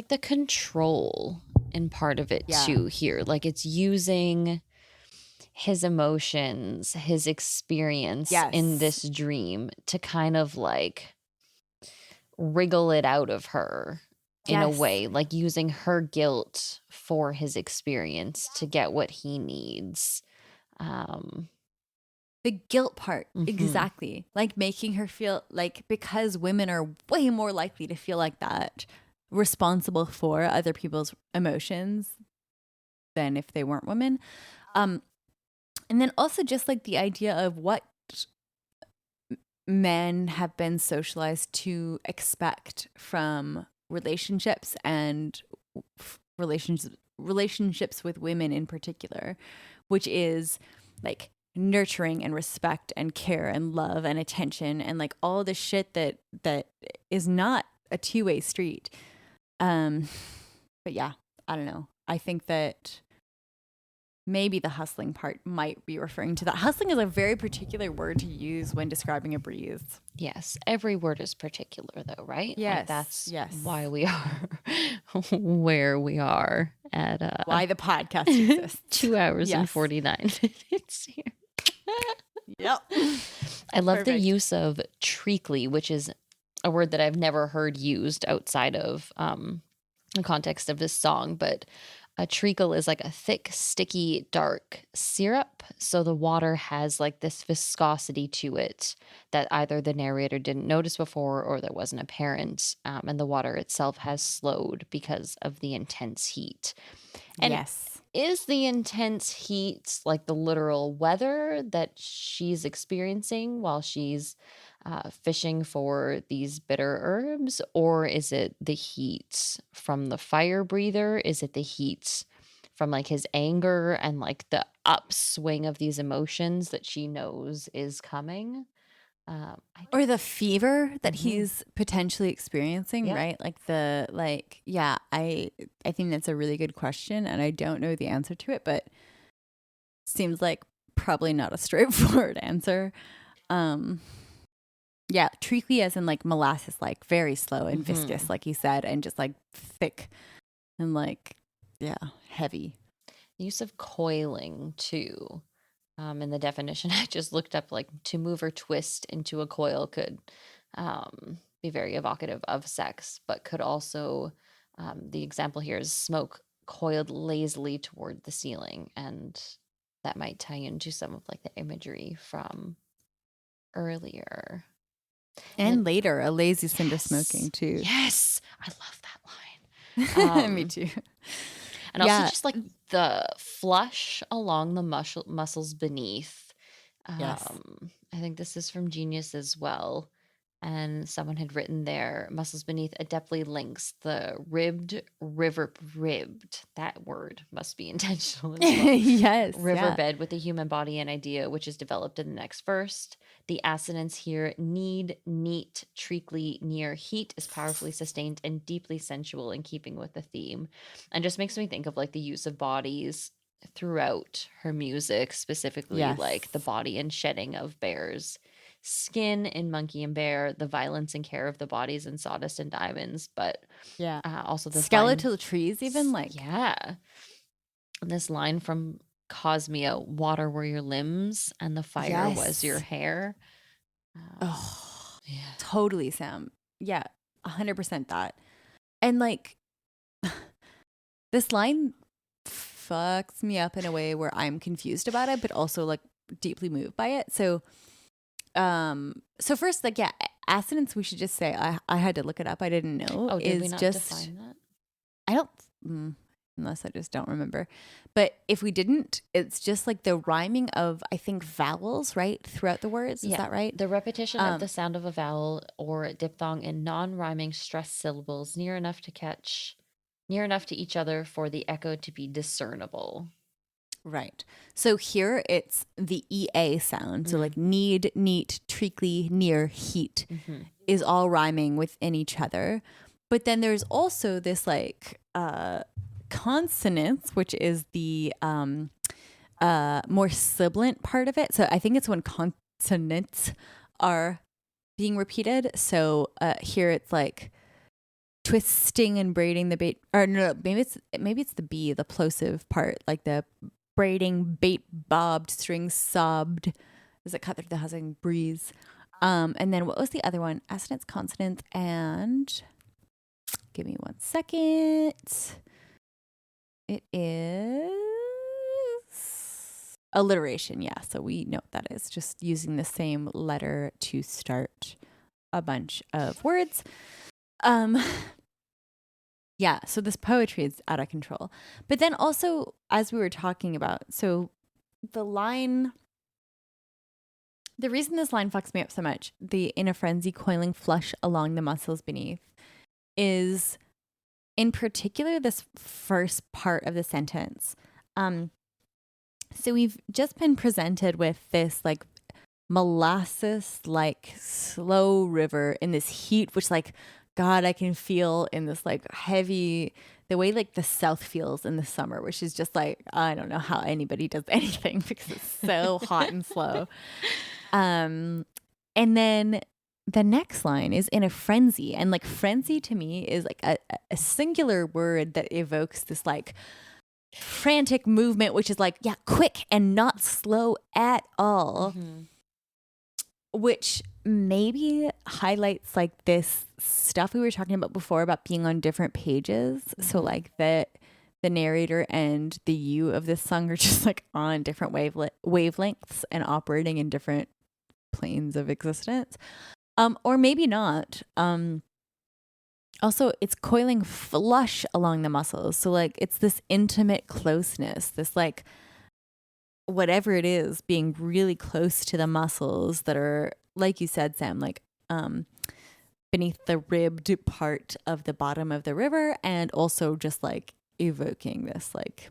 the control in part of it Yeah. too here. Like it's using his emotions, his experience Yes. in this dream to kind of like wriggle it out of her in a Yes. way, like using her guilt for his experience to get what he needs. The guilt part, Mhm. exactly. Like making her feel like, because women are way more likely to feel like that, responsible for other people's emotions than if they weren't women. And then also just like the idea of what men have been socialized to expect from relationships and relationships with women in particular, which is like nurturing and respect and care and love and attention and like all the shit that is not a two-way street. But yeah, I don't know. I think that maybe the hustling part might be referring to that. Hustling is a very particular word to use when describing a breeze. Yes, every word is particular though, right? Yes, like that's yes. why we are where we are at Why the podcast exists. 2 hours and Yes. 49 minutes here. Yep. I love the Perfect. use of treacly, which is a word that I've never heard used outside of the context of this song, but a treacle is like a thick, sticky, dark syrup. So the water has like this viscosity to it that either the narrator didn't notice before or that wasn't apparent. And the water itself has slowed because of the intense heat. And yes. is the intense heat like the literal weather that she's experiencing while she's fishing for these bitter herbs? Or is it the heat from the fire breather? Is it the heat from like his anger and like the upswing of these emotions that she knows is coming? Or the fever that Mhm. he's potentially experiencing, Yeah. right? Like I think that's a really good question, and I don't know the answer to it, but seems like probably not a straightforward answer. Yeah, treacly as in like molasses, like very slow and viscous, like you said, and just like thick and like, yeah, heavy. The use of coiling too. In the definition I just looked up, like to move or twist into a coil could be very evocative of sex, but could also, the example here is smoke coiled lazily toward the ceiling. And that might tie into some of like the imagery from earlier. And then- later, a lazy cinder Yes. smoking too. Yes, I love that line. Me too. And also Yeah. just like the flush along the muscles beneath. Yes. I think this is from Genius as well. And someone had written there, muscles beneath adeptly links the ribbed. That word must be intentional as well. Yes. yeah. Riverbed with the human body and idea, which is developed in the next verse. The assonance here, need, neat, treacly, near, heat, is powerfully sustained and deeply sensual in keeping with the theme. And just makes me think of like the use of bodies throughout her music, specifically Yes. like the body and shedding of bears. Skin in Monkey and Bear, the violence and care of the bodies in Sawdust and Diamonds, but Yeah. also the Skeletal trees, even like. yeah. And this line from Cosmia, water were your limbs and the fire was your Yes. hair. Oh, Yeah. totally, Sam. Yeah, 100% that. And like, this line fucks me up in a way where I'm confused about it, but also like deeply moved by it. So first, like, yeah, assonance, we should just say, I had to look it up. I didn't know. Oh, did is we not just, define that? I don't, unless I just don't remember. But if we didn't, it's just like the rhyming of, I think, vowels, right? Throughout the words. Is that right? The repetition of the sound of a vowel or diphthong in non-rhyming stressed syllables near enough to each other for the echo to be discernible. Right. So here it's the EA sound. So like need, neat, treacly, near, heat is all rhyming within each other. But then there's also this like consonants, which is the more sibilant part of it. So I think it's when consonants are being repeated. So here it's like twisting and braiding the bait, or no, maybe it's the B, the plosive part, like the braiding, bait bobbed, strings sobbed as it cut through the housing breeze. And then what was the other one? Assonance, consonants, and give me 1 second. It is alliteration. Yeah, so we know what that is. Just using the same letter to start a bunch of words. Yeah, so this poetry is out of control. But then also, as we were talking about, so the reason this line fucks me up so much, the in a frenzy coiling flush along the muscles beneath, is in particular this first part of the sentence. So we've just been presented with this like molasses like slow river in this heat, which like God, I can feel in this like heavy, the way like the South feels in the summer, which is just like, I don't know how anybody does anything because it's so hot and slow. And then the next line is in a frenzy. And like frenzy to me is like a singular word that evokes this like frantic movement, which is like, yeah, quick and not slow at all. Mm-hmm. Which maybe highlights like this stuff we were talking about before about being on different pages. Mm-hmm. So like the narrator and the you of this song are just like on different wavelengths and operating in different planes of existence. Or maybe not. Also, it's coiling flush along the muscles. So like it's this intimate closeness, this like whatever it is, being really close to the muscles that are, like you said, Sam, like beneath the ribbed part of the bottom of the river, and also just like evoking this like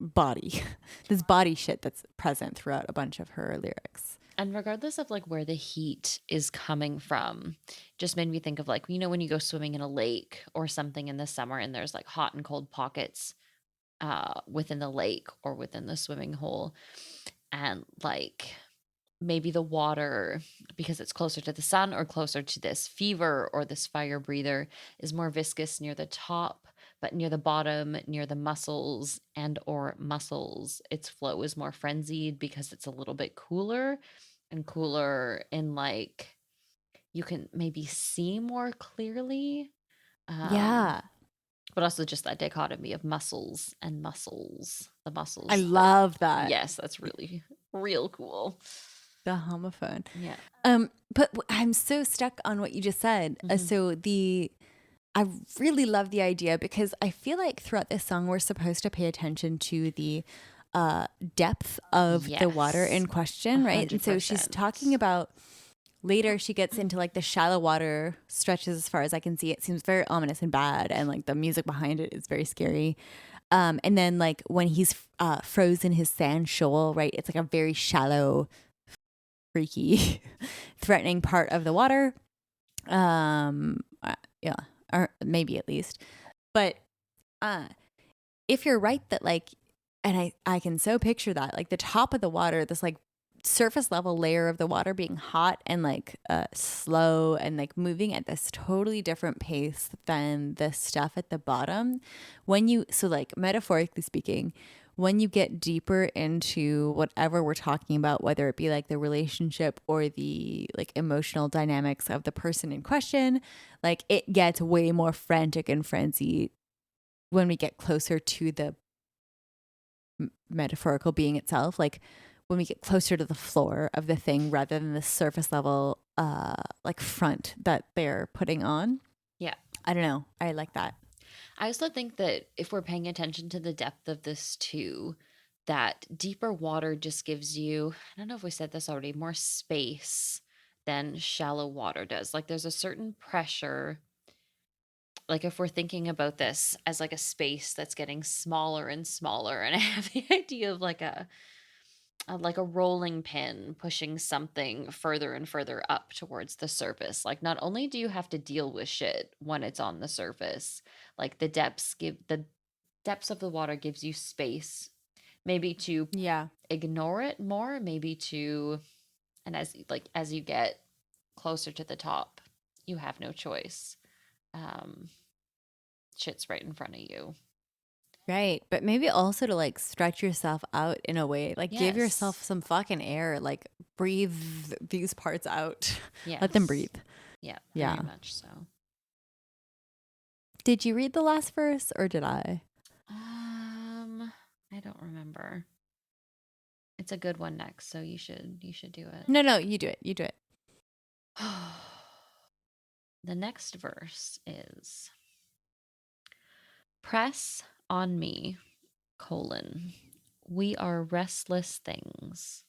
body, this body shit that's present throughout a bunch of her lyrics. And regardless of like where the heat is coming from, just made me think of like, you know, when you go swimming in a lake or something in the summer and there's like hot and cold pockets within the lake or within the swimming hole, and like maybe the water, because it's closer to the sun or closer to this fever or this fire breather, is more viscous near the top, but near the bottom, near the muscles and or muscles, its flow is more frenzied because it's a little bit cooler, and cooler in like you can maybe see more clearly. Yeah. But also just that dichotomy of muscles and muscles. The muscles. I love that. Yes, that's really real cool. The homophone. Yeah. But I'm so stuck on what you just said. Mm-hmm. I really love the idea because I feel like throughout this song we're supposed to pay attention to the depth of the water in question, right? 100%. And so she's talking about later she gets into like the shallow water stretches as far as I can see. It seems very ominous and bad, and like the music behind it is very scary. And then like when he's frozen his sand shoal, right? It's like a very shallow, freaky, threatening part of the water. Yeah, or maybe at least. But if you're right that like, and I can so picture that, like the top of the water, this like surface level layer of the water being hot and like slow and like moving at this totally different pace than the stuff at the bottom. So like metaphorically speaking, when you get deeper into whatever we're talking about, whether it be like the relationship or the like emotional dynamics of the person in question, like it gets way more frantic and frenzied when we get closer to the metaphorical being itself. Like when we get closer to the floor of the thing rather than the surface level like front that they're putting on. Yeah. I don't know. I like that. I also think that if we're paying attention to the depth of this too, that deeper water just gives you, I don't know if we said this already, more space than shallow water does. Like there's a certain pressure. Like if we're thinking about this as like a space that's getting smaller and smaller, and I have the idea of like like a rolling pin pushing something further and further up towards the surface. Like not only do you have to deal with shit when it's on the surface, like the depths of the water gives you space maybe to Yeah. ignore it more, maybe to, and as you get closer to the top, you have no choice. Um Shit's right in front of you. Right. But maybe also to like stretch yourself out in a way, like give yourself Yes. some fucking air, like breathe these parts out. Let them Yes. breathe. Yeah, very Yeah. much so. Did you read the last verse or did I? I don't remember. It's a good one next, so you should do it. No, you do it. You do it. The next verse is press on me, colon. We are restless things.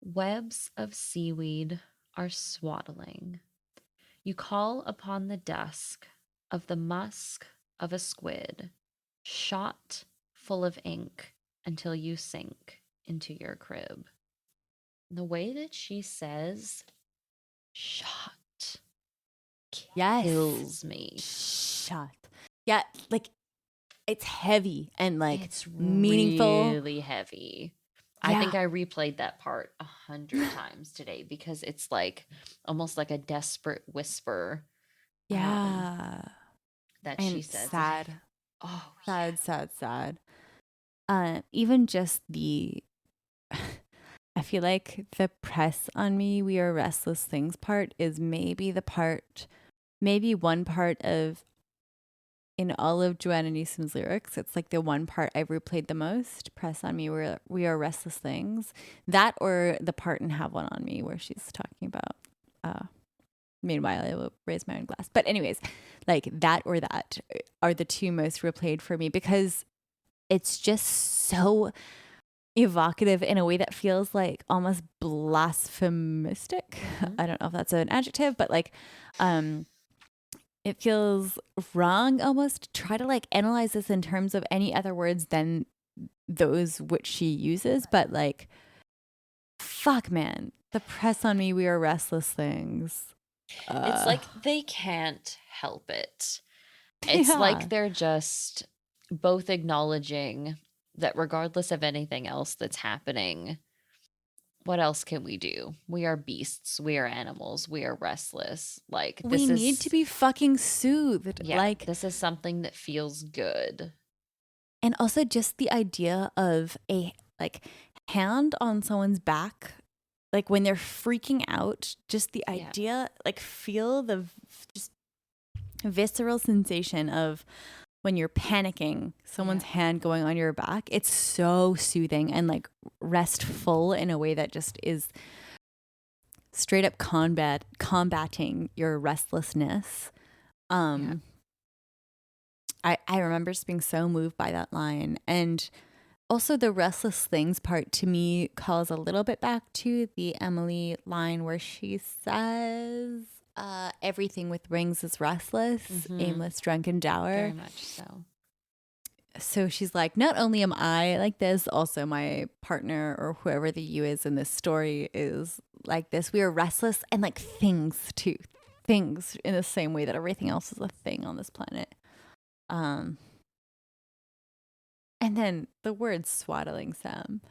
Webs of seaweed are swaddling. You call upon the dusk of the musk of a squid, shot full of ink until you sink into your crib. The way that she says shot Yes. kills me. Shut. Yeah, like it's heavy and like It's meaningful. really heavy. I think I replayed that part 100 times today because it's like almost like a desperate whisper Yeah. that she And says. sad. Oh, Sad, sad, sad. Even just the I feel like the press on me, we are restless things part is maybe maybe one part of in all of Joanna Newsom's lyrics. It's like the one part I've replayed the most. Press on me, we are restless things. That or the part in Have One on Me where she's talking about meanwhile I will raise my own glass. But anyways, like that or that are the two most replayed for me because it's just so evocative in a way that feels like almost blasphemistic. Mm-hmm. I don't know if that's an adjective, but like it feels wrong almost to try to like analyze this in terms of any other words than those which she uses. But like, fuck, man, the press on me, we are restless things. It's like they can't help it. It's like they're just both acknowledging that regardless of anything else that's happening, what else can we do? We are beasts. We are animals. We are restless. Like we need to be fucking soothed. Yeah, like this is something that feels good. And also just the idea of a like hand on someone's back, like when they're freaking out, just the idea, like feel the just visceral sensation of when you're panicking, someone's hand going on your back. It's so soothing and like restful in a way that just is straight up combating your restlessness. I remember just being so moved by that line. And also the restless things part to me calls a little bit back to the Emily line where she says, everything with rings is restless, aimless, drunken, dour. Very much so. So she's like, not only am I like this, also my partner or whoever the you is in this story is like this. We are restless and like things too. Things in the same way that everything else is a thing on this planet. And then the word swaddling, Sam.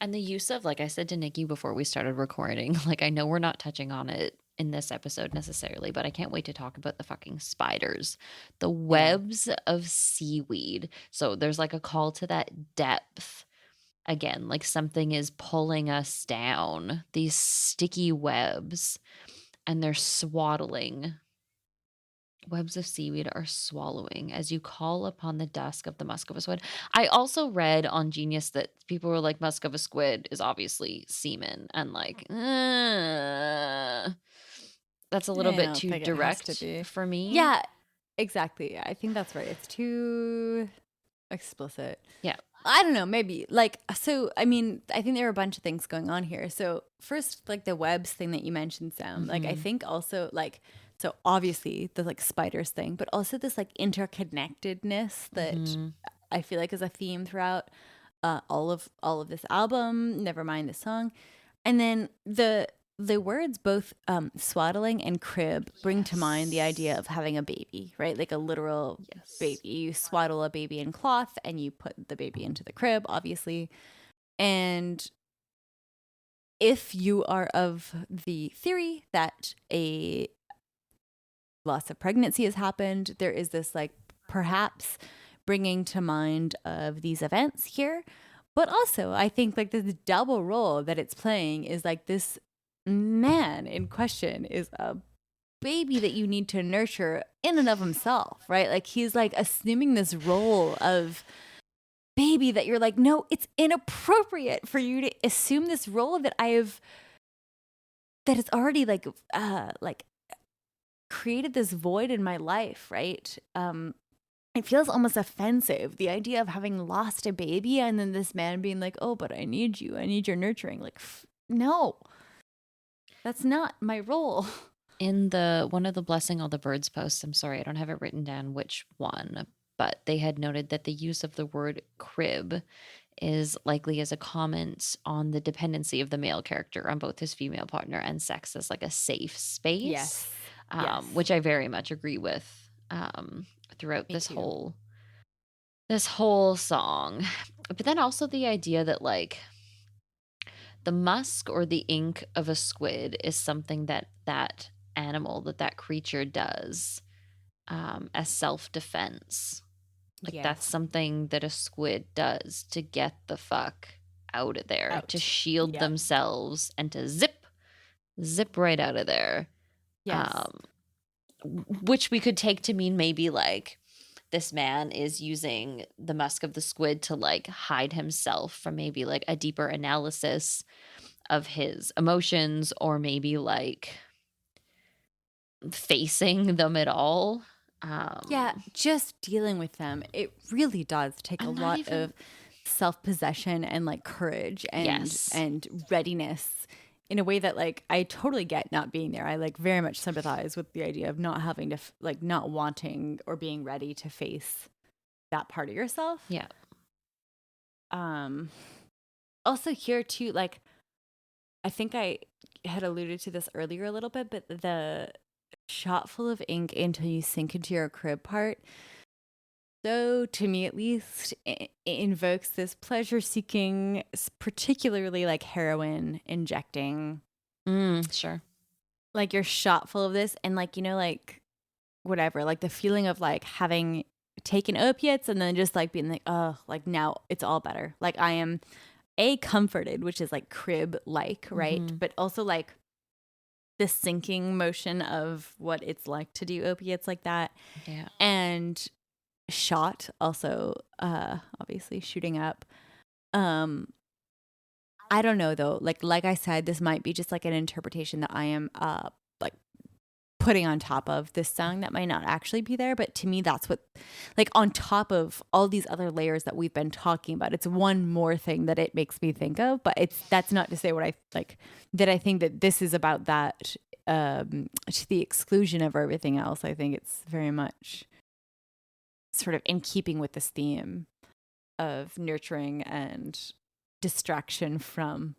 And the use of, like I said to Nikki before we started recording, like I know we're not touching on it in this episode necessarily, but I can't wait to talk about the fucking spiders, the webs of seaweed. So there's like a call to that depth. Again, like something is pulling us down, these sticky webs, and they're swaddling. Webs of seaweed are swallowing as you call upon the dusk of the musk of a squid. I also read on Genius that people were like, musk of a squid is obviously semen, and like, that's a little bit too direct for me. Yeah, exactly. I think that's right. It's too explicit. Yeah. I don't know, maybe. Like, so, I mean, I think there are a bunch of things going on here. So, first, like the webs thing that you mentioned, Sam, like, I think also, like, so obviously the like spiders thing, but also this like interconnectedness that I feel like is a theme throughout. all of this album, never mind the song. And then the words both swaddling and crib bring to mind the idea of having a baby, right? Like a literal Yes. baby. You swaddle a baby in cloth and you put the baby into the crib, obviously. And if you are of the theory that a loss of pregnancy has happened, there is this like perhaps bringing to mind of these events here. But also, I think like this double role that it's playing is like this man in question is a baby that you need to nurture in and of himself, right? Like he's like assuming this role of baby that you're like, no, it's inappropriate for you to assume this role that that has already like created this void in my life, right? It feels almost offensive, the idea of having lost a baby and then this man being like, oh, but I need you. I need your nurturing. Like, no, that's not my role. In the one of the Blessing All the Birds posts, I'm sorry, I don't have it written down which one, but they had noted that the use of the word crib is likely as a comment on the dependency of the male character on both his female partner and sex as like a safe space, Yes. Yes. which I very much agree with throughout Me too. this whole song. But then also the idea that like the musk or the ink of a squid is something that that animal, that creature does as self-defense. Like that's Yes. something that a squid does to get the fuck out of there, to Out. shield Yep. themselves and to zip right out of there. Yes. Um, which we could take to mean maybe like this man is using the musk of the squid to like hide himself from maybe like a deeper analysis of his emotions, or maybe like facing them at all. Yeah, just dealing with them. It really does take a I'm not lot even of self-possession and like courage yes. and readiness in a way that like I totally get not being there. I like very much sympathize with the idea of not having to like not wanting or being ready to face that part of yourself. Yeah. Um Also here too, like I think I had alluded to this earlier a little bit, but the shot full of ink until you sink into your crib part, so to me at least, it invokes this pleasure seeking, particularly like heroin injecting. Sure. Like you're shot full of this, and like, like whatever, like the feeling of like having taken opiates and then just like being like, oh, like now it's all better. Like I am comforted, which is like crib like, right? Mm-hmm. But also like the sinking motion of what it's like to do opiates like that. Yeah. And shot also obviously shooting up. I don't know though. Like I said, this might be just like an interpretation that I am like putting on top of this song that might not actually be there, but to me that's what, like, on top of all these other layers that we've been talking about, it's one more thing that it makes me think of. But that's not to say what I like, that I think that this is about that to the exclusion of everything else. I think it's very much sort of in keeping with this theme of nurturing and distraction from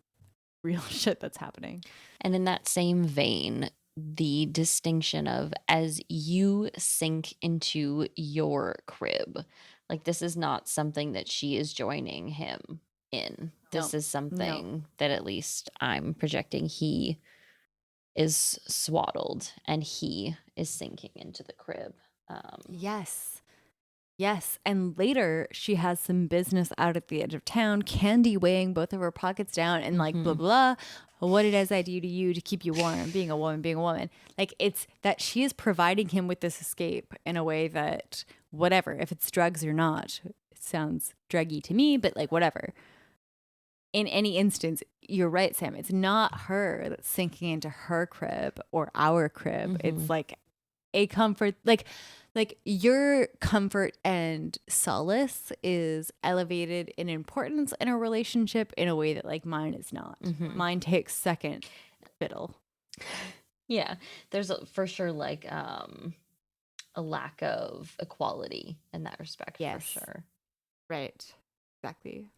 real shit that's happening. And in that same vein, the distinction of as you sink into your crib, like this is not something that she is joining him in. This No, is no. something that at least I'm projecting he is swaddled and he is sinking into the crib. Yes. Yes. And later, she has some business out at the edge of town, Candy weighing both of her pockets down and like, blah, Mhm. blah. What did as I do to you to keep you warm? Being a woman, being a woman. Like, it's that she is providing him with this escape in a way that, whatever, if it's drugs or not, it sounds druggy to me, but like, whatever. In any instance, you're right, Sam. It's not her that's sinking into her crib or our crib. It's Mhm. like a comfort, like your comfort and solace is elevated in importance in a relationship in a way that like mine is not. Mhm. Mine takes second fiddle. Yeah, there's for sure like a lack of equality in that respect for Yes. sure. Right. Exactly.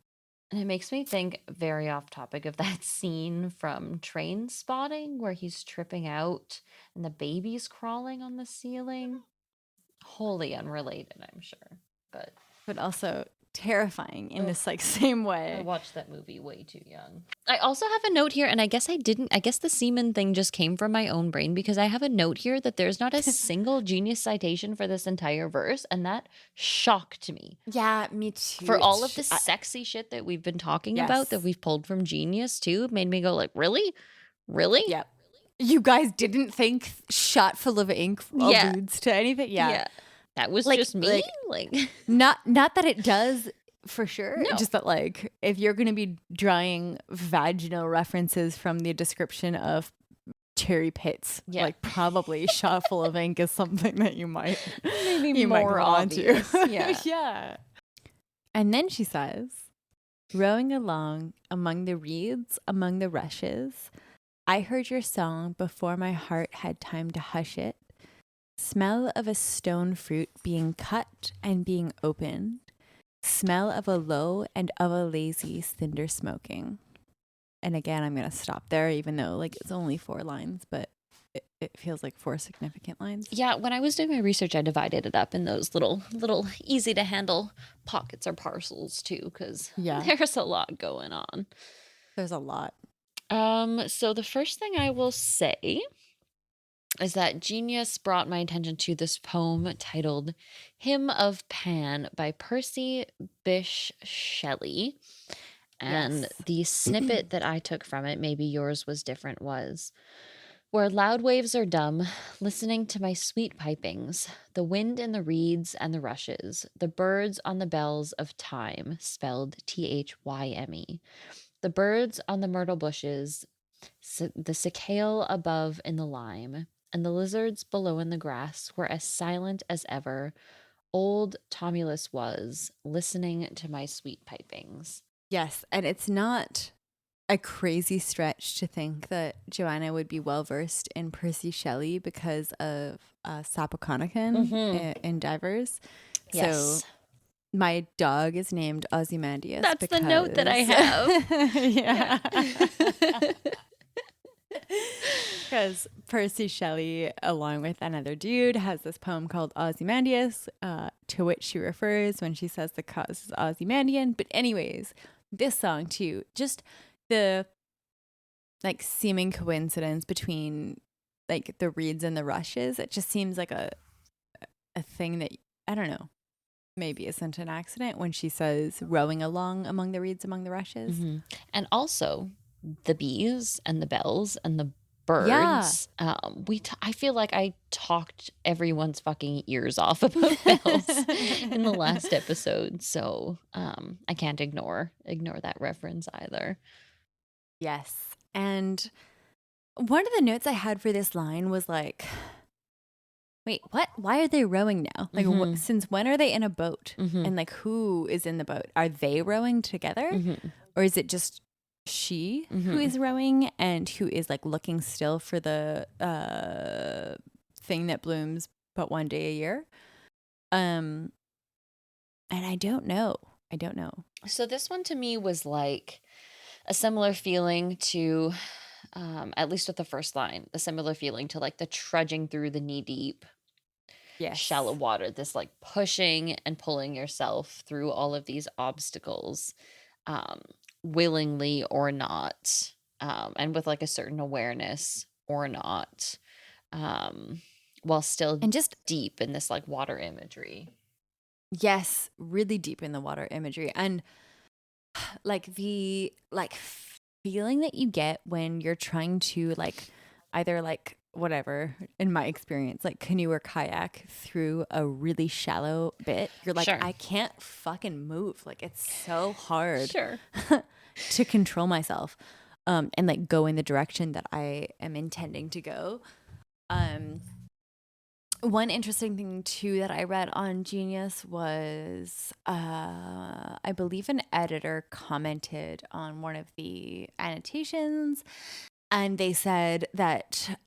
And it makes me think, very off topic, of that scene from Train Spotting where he's tripping out and the baby's crawling on the ceiling. Wholly unrelated, I'm sure. But also terrifying in Ugh, this like same I way. watched that movie way too young. I also have a note here, and I guess the semen thing just came from my own brain, because I have a note here that there's not a single Genius citation for this entire verse, and that shocked me. Yeah, me too. For all of the sexy shit that we've been talking about that Yes. we've pulled from Genius too, made me go like, really? Really? Yep. You guys didn't think Shot Full of Ink Yeah. alludes to anything? Yeah. That was Like- just me? like- Not that it does for sure. No. Just that like if you're going to be drawing vaginal references from the description of cherry pits, Yeah. like probably Shot Full of Ink is something that you might Maybe you might more go on to. obvious. Yeah. Yeah. And then she says, rowing along among the reeds, among the rushes, I heard your song before my heart had time to hush it. Smell of a stone fruit being cut and being opened. Smell of a low and of a lazy cinder smoking. And again, I'm going to stop there, even though like it's only 4 lines, but it feels like 4 significant lines. Yeah, when I was doing my research, I divided it up in those little easy to handle pockets or parcels too, because there's a lot going on. There's a lot. So the first thing I will say is that Genius brought my attention to this poem titled Hymn of Pan by Percy Bysshe Shelley. And the snippet that I took from it, maybe yours was different, was, where loud waves are dumb, listening to my sweet pipings, the wind in the reeds and the rushes, the birds on the bells of time, spelled Thyme, the birds on the myrtle bushes, the cicale above in the lime, and the lizards below in the grass were as silent as ever. Old Tomulus was, listening to my sweet pipings. Yes, and it's not a crazy stretch to think that Joanna would be well versed in Percy Shelley because of Sapochonican in Divers. Yes. So my dog is named Ozymandias. That's the note that I have. Yeah. Because Percy Shelley, along with another dude, has this poem called Ozymandias, to which she refers when she says the cause is Ozymandian. But anyways, this song too, just the like seeming coincidence between like the reeds and the rushes, it just seems like a thing that, I don't know, maybe isn't an accident when she says rowing along among the reeds among the rushes. Mm-hmm. And also the bees and the bells and the birds. Yeah. I feel like I talked everyone's fucking ears off about bells in the last episode, so I can't ignore that reference either. Yes. And one of the notes I had for this line was like, wait, what? Why are they rowing now? Like, since when are they in a boat? And like, who is in the boat? Are they rowing together? Or is it just she who is rowing and who is like looking still for the thing that blooms but one day a year? And I don't know. So this one to me was like a similar feeling to, at least with the first line, a similar feeling to like the trudging through the knee deep shallow water, this like pushing and pulling yourself through all of these obstacles, willingly or not, and with like a certain awareness or not, while still And just deep in this like water imagery. Yes, really deep in the water imagery. And like the like feeling that you get when you're trying to like either like whatever, in my experience, like canoe or kayak through a really shallow bit. You're like, Sure. I can't fucking move. Like it's so hard Sure. to control myself and like go in the direction that I am intending to go. One interesting thing too that I read on Genius was I believe an editor commented on one of the annotations, and they said that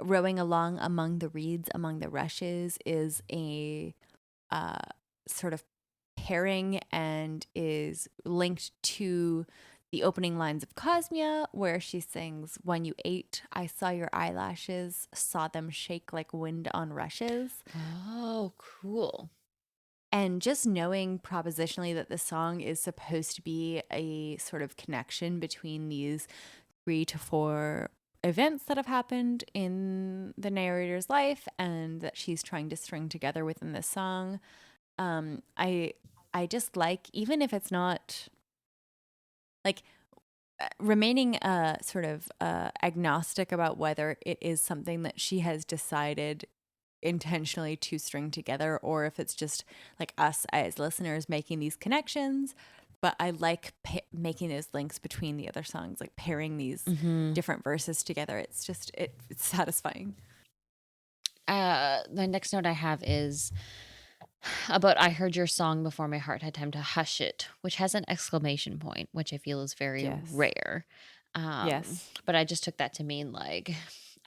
rowing along among the reeds among the rushes is a sort of pairing and is linked to the opening lines of Cosmia, where she sings, "When you ate, I saw your eyelashes, saw them shake like wind on rushes." Oh, cool. And just knowing propositionally that the song is supposed to be a sort of connection between these 3 to 4 events that have happened in the narrator's life and that she's trying to string together within this song. I just like, even if it's not like remaining sort of agnostic about whether it is something that she has decided intentionally to string together or if it's just like us as listeners making these connections. But I like making those links between the other songs, like pairing these different verses together. It's just, it's satisfying. The next note I have is about "I heard your song before my heart had time to hush it," which has an exclamation point, which I feel is very Yes. rare. Yes. But I just took that to mean like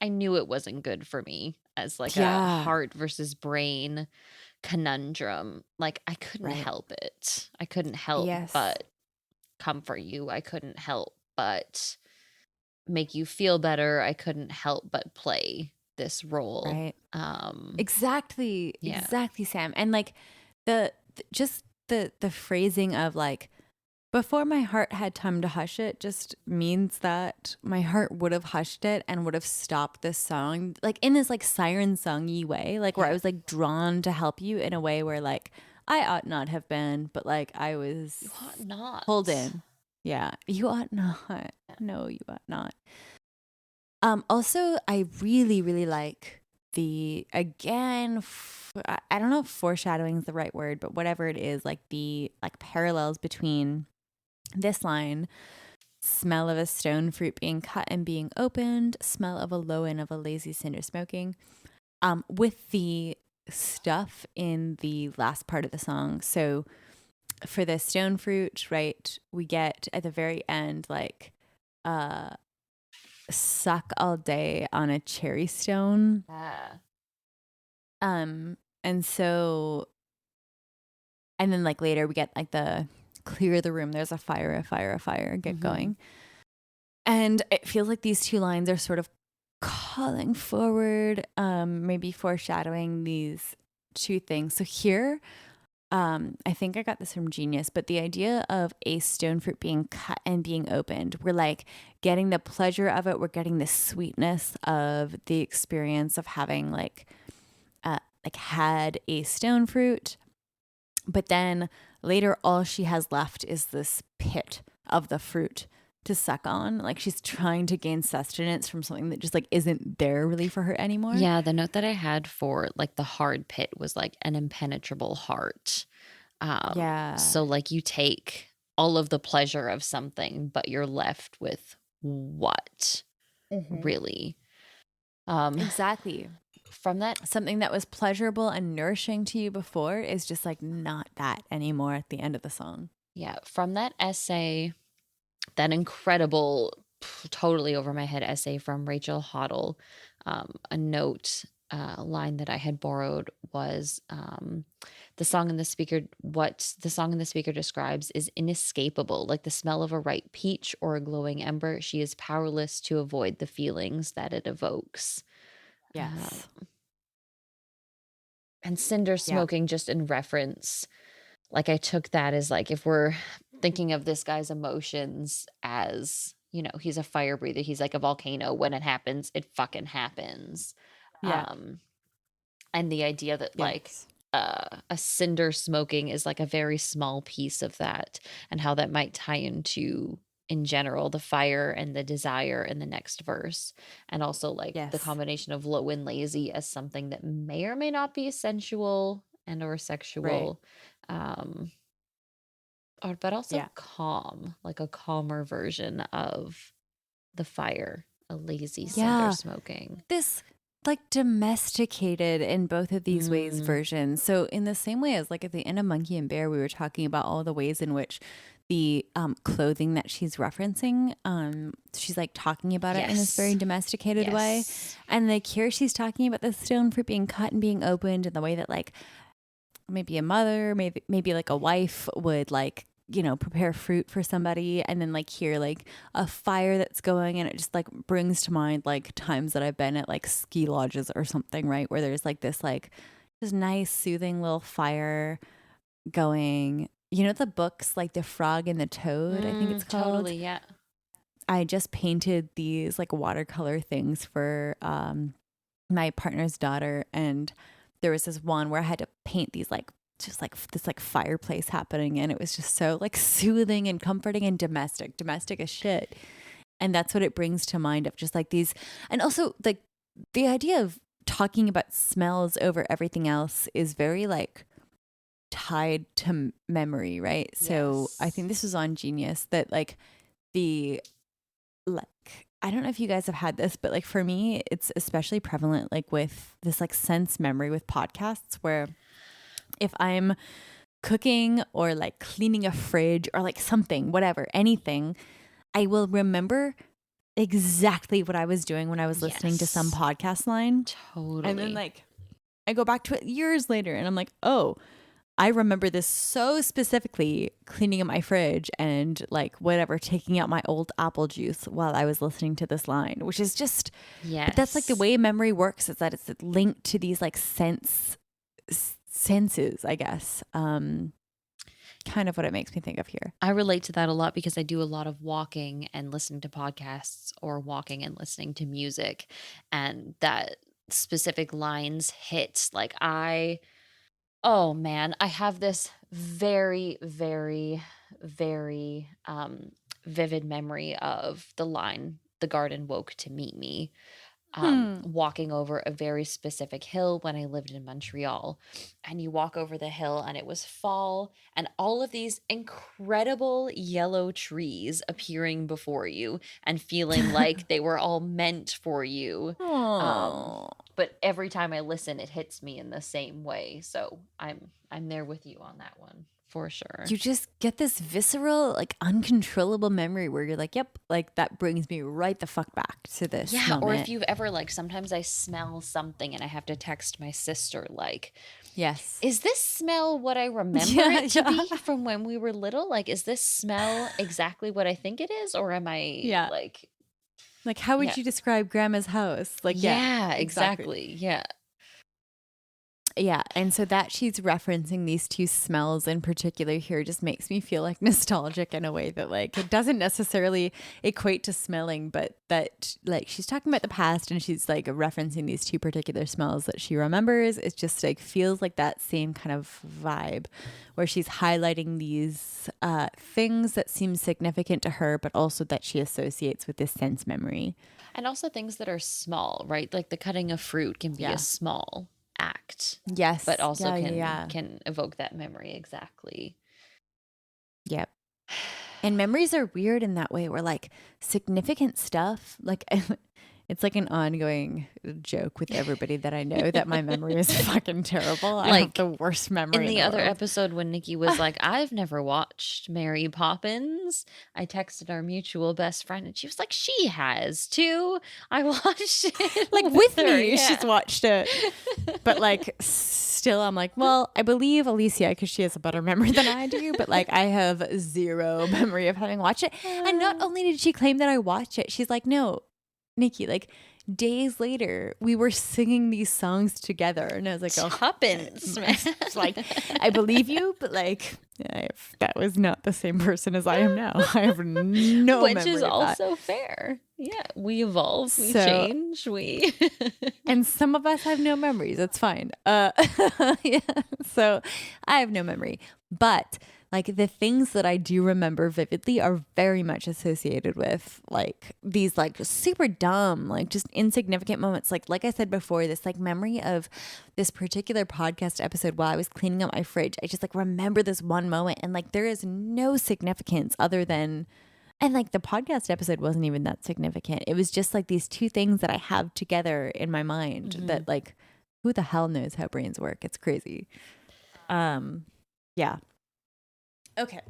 I knew it wasn't good for me as like a Yeah. heart versus brain conundrum. Like I couldn't Right. help it. I couldn't help Yes. but comfort you. I couldn't help but make you feel better. I couldn't help but play this role. Right. Yeah. Exactly, Sam. And like just the phrasing of like, "before my heart had time to hush it," just means that my heart would have hushed it and would have stopped this song, like in this like siren songy way, like where I was like drawn to help you in a way where like I ought not have been, but like I was You ought not. pulled in. Yeah, you ought not. No, you ought not. Also, I really, really like the, again, I don't know if foreshadowing is the right word, but whatever it is, like the like parallels between this line, "smell of a stone fruit being cut and being opened, smell of a lowen of a lazy cinder smoking," with the stuff in the last part of the song. So for the stone fruit, right, we get at the very end like "suck all day on a cherry stone." And so, and then like later we get like the "clear the room, there's a fire, a fire, a fire, get going." And it feels like these 2 lines are sort of calling forward, maybe foreshadowing these 2 things. So here, I think I got this from Genius, but the idea of a stone fruit being cut and being opened, we're like getting the pleasure of it. We're getting the sweetness of the experience of having like had a stone fruit. But then later, all she has left is this pit of the fruit to suck on. Like she's trying to gain sustenance from something that just like isn't there really for her anymore. Yeah, the note that I had for like the hard pit was like an impenetrable heart. Yeah. So like you take all of the pleasure of something, but you're left with what? Really? Exactly. From that, Something that was pleasurable and nourishing to you before is just like not that anymore at the end of the song. yeah, from that essay, that incredible, totally over my head essay from Rachel Hoddle, a note line that I had borrowed was the song in the speaker, what the song in the speaker describes is inescapable, like the smell of a ripe peach or a glowing ember. She is powerless to avoid the feelings that it evokes. Yes. And cinder smoking, just in reference, like I took that as like, if we're thinking of this guy's emotions as, you know, he's a fire breather, he's like a volcano. When it happens, it fucking happens. Yeah. And the idea that like a cinder smoking is like a very small piece of that, and how that might tie into, in general, the fire and the desire in the next verse, and also like the combination of low and lazy as something that may or may not be sensual and or sexual, but also calm, like a calmer version of the fire, a lazy cinder smoking. This like domesticated in both of these ways versions. So in the same way as like at the end of Monkey and Bear, we were talking about all the ways in which the clothing that she's referencing, she's like talking about it in this very domesticated way. And like here she's talking about the stone fruit being cut and being opened, and the way that like maybe a mother, maybe like a wife would like, you know, prepare fruit for somebody and then like hear like a fire that's going, and it just like brings to mind like times that I've been at like ski lodges or something, right? Where there's like this nice soothing little fire going. You know the books like The Frog and the Toad, I think it's called. Totally, yeah. I just painted these like watercolor things for my partner's daughter, and there was this one where I had to paint these like just like this like fireplace happening, and it was just so like soothing and comforting and domestic as shit. And that's what it brings to mind of just like these. And also like the idea of talking about smells over everything else is very like tied to memory, right? So I think this was on Genius that like the like I don't know if you guys have had this, but like for me it's especially prevalent like with this like sense memory with podcasts, where if I'm cooking or like cleaning a fridge or like something, whatever, anything, I will remember exactly what I was doing when I was listening to some podcast line. Totally. And then like I go back to it years later and I'm like, oh, I remember this so specifically, cleaning up my fridge and like whatever, taking out my old apple juice while I was listening to this line, which is just, but that's like the way memory works, is that it's linked to these like senses, I guess. Kind of what it makes me think of here. I relate to that a lot because I do a lot of walking and listening to podcasts, or walking and listening to music, and that specific lines hit like oh man, I have this very, very, very vivid memory of the line, "The garden woke to meet me," walking over a very specific hill when I lived in Montreal. And you walk over the hill and it was fall, and all of these incredible yellow trees appearing before you and feeling like they were all meant for you. But every time I listen, it hits me in the same way. So I'm there with you on that one. For sure. You just get this visceral, like uncontrollable memory where you're like, yep, like that brings me right the fuck back to this moment. Or if you've ever like, sometimes I smell something and I have to text my sister like, yes, is this smell what I remember it to be from when we were little? Like, is this smell exactly what I think it is? Or am I like how would you describe grandma's house? Like, exactly. Yeah. Yeah. And so that she's referencing these two smells in particular here just makes me feel like nostalgic in a way that like it doesn't necessarily equate to smelling, but that like she's talking about the past and she's like referencing these two particular smells that she remembers. It just like feels like that same kind of vibe where she's highlighting these things that seem significant to her, but also that she associates with this sense memory. And also things that are small, right? Like the cutting of fruit can be a small act, yes, but also can evoke that memory. Exactly. Yep. And memories are weird in that way, where like significant stuff, like it's like an ongoing joke with everybody that I know that my memory is fucking terrible. Like, I have the worst memory in the other world. episode when Nikki was like, I've never watched Mary Poppins, I texted our mutual best friend and she was like, she has too. I watched it like with her. me. She's watched it. But like still I'm like, well, I believe Alicia because she has a better memory than I do, but like I have zero memory of having watched it. And not only did she claim that I watched it, she's like, no, Nikki, like days later we were singing these songs together, and I was like, Tuppence, man. Like I believe you, but like that was not the same person as I am now. I have no which memory is of also fair. Yeah, we evolve, we change, we and some of us have no memories. It's fine. So I have no memory, but like the things that I do remember vividly are very much associated with like these like super dumb, like just insignificant moments. Like I said before, this like memory of this particular podcast episode while I was cleaning up my fridge. I just like remember this one moment, and like there is no significance other than, and like the podcast episode wasn't even that significant. It was just like these two things that I have together in my mind that like, who the hell knows how brains work? It's crazy. Yeah. Okay.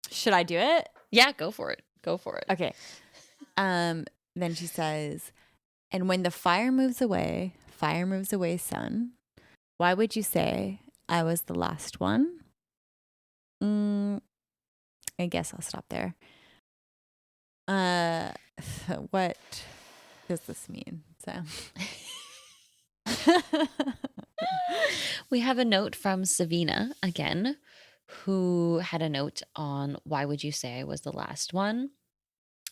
Should I do it? Yeah, go for it. Go for it. Okay. Then she says, and when the fire moves away, son, Why would you say I was the last one? I guess I'll stop there. What does this mean, Sam? We have a note from Savina again, who had a note on why would you say I was the last one?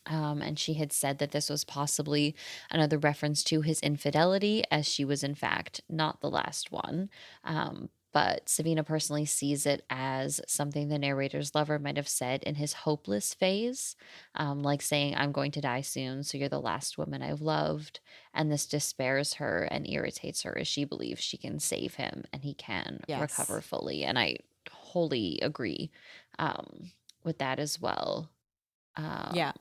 And she had said that this was possibly another reference to his infidelity, as she was, in fact, not the last one. But Savina personally sees it as something the narrator's lover might have said in his hopeless phase, like saying, I'm going to die soon, so you're the last woman I've loved. And this despairs her and irritates her as she believes she can save him and he can recover Yes. fully. And I wholly agree with that as well. Yeah.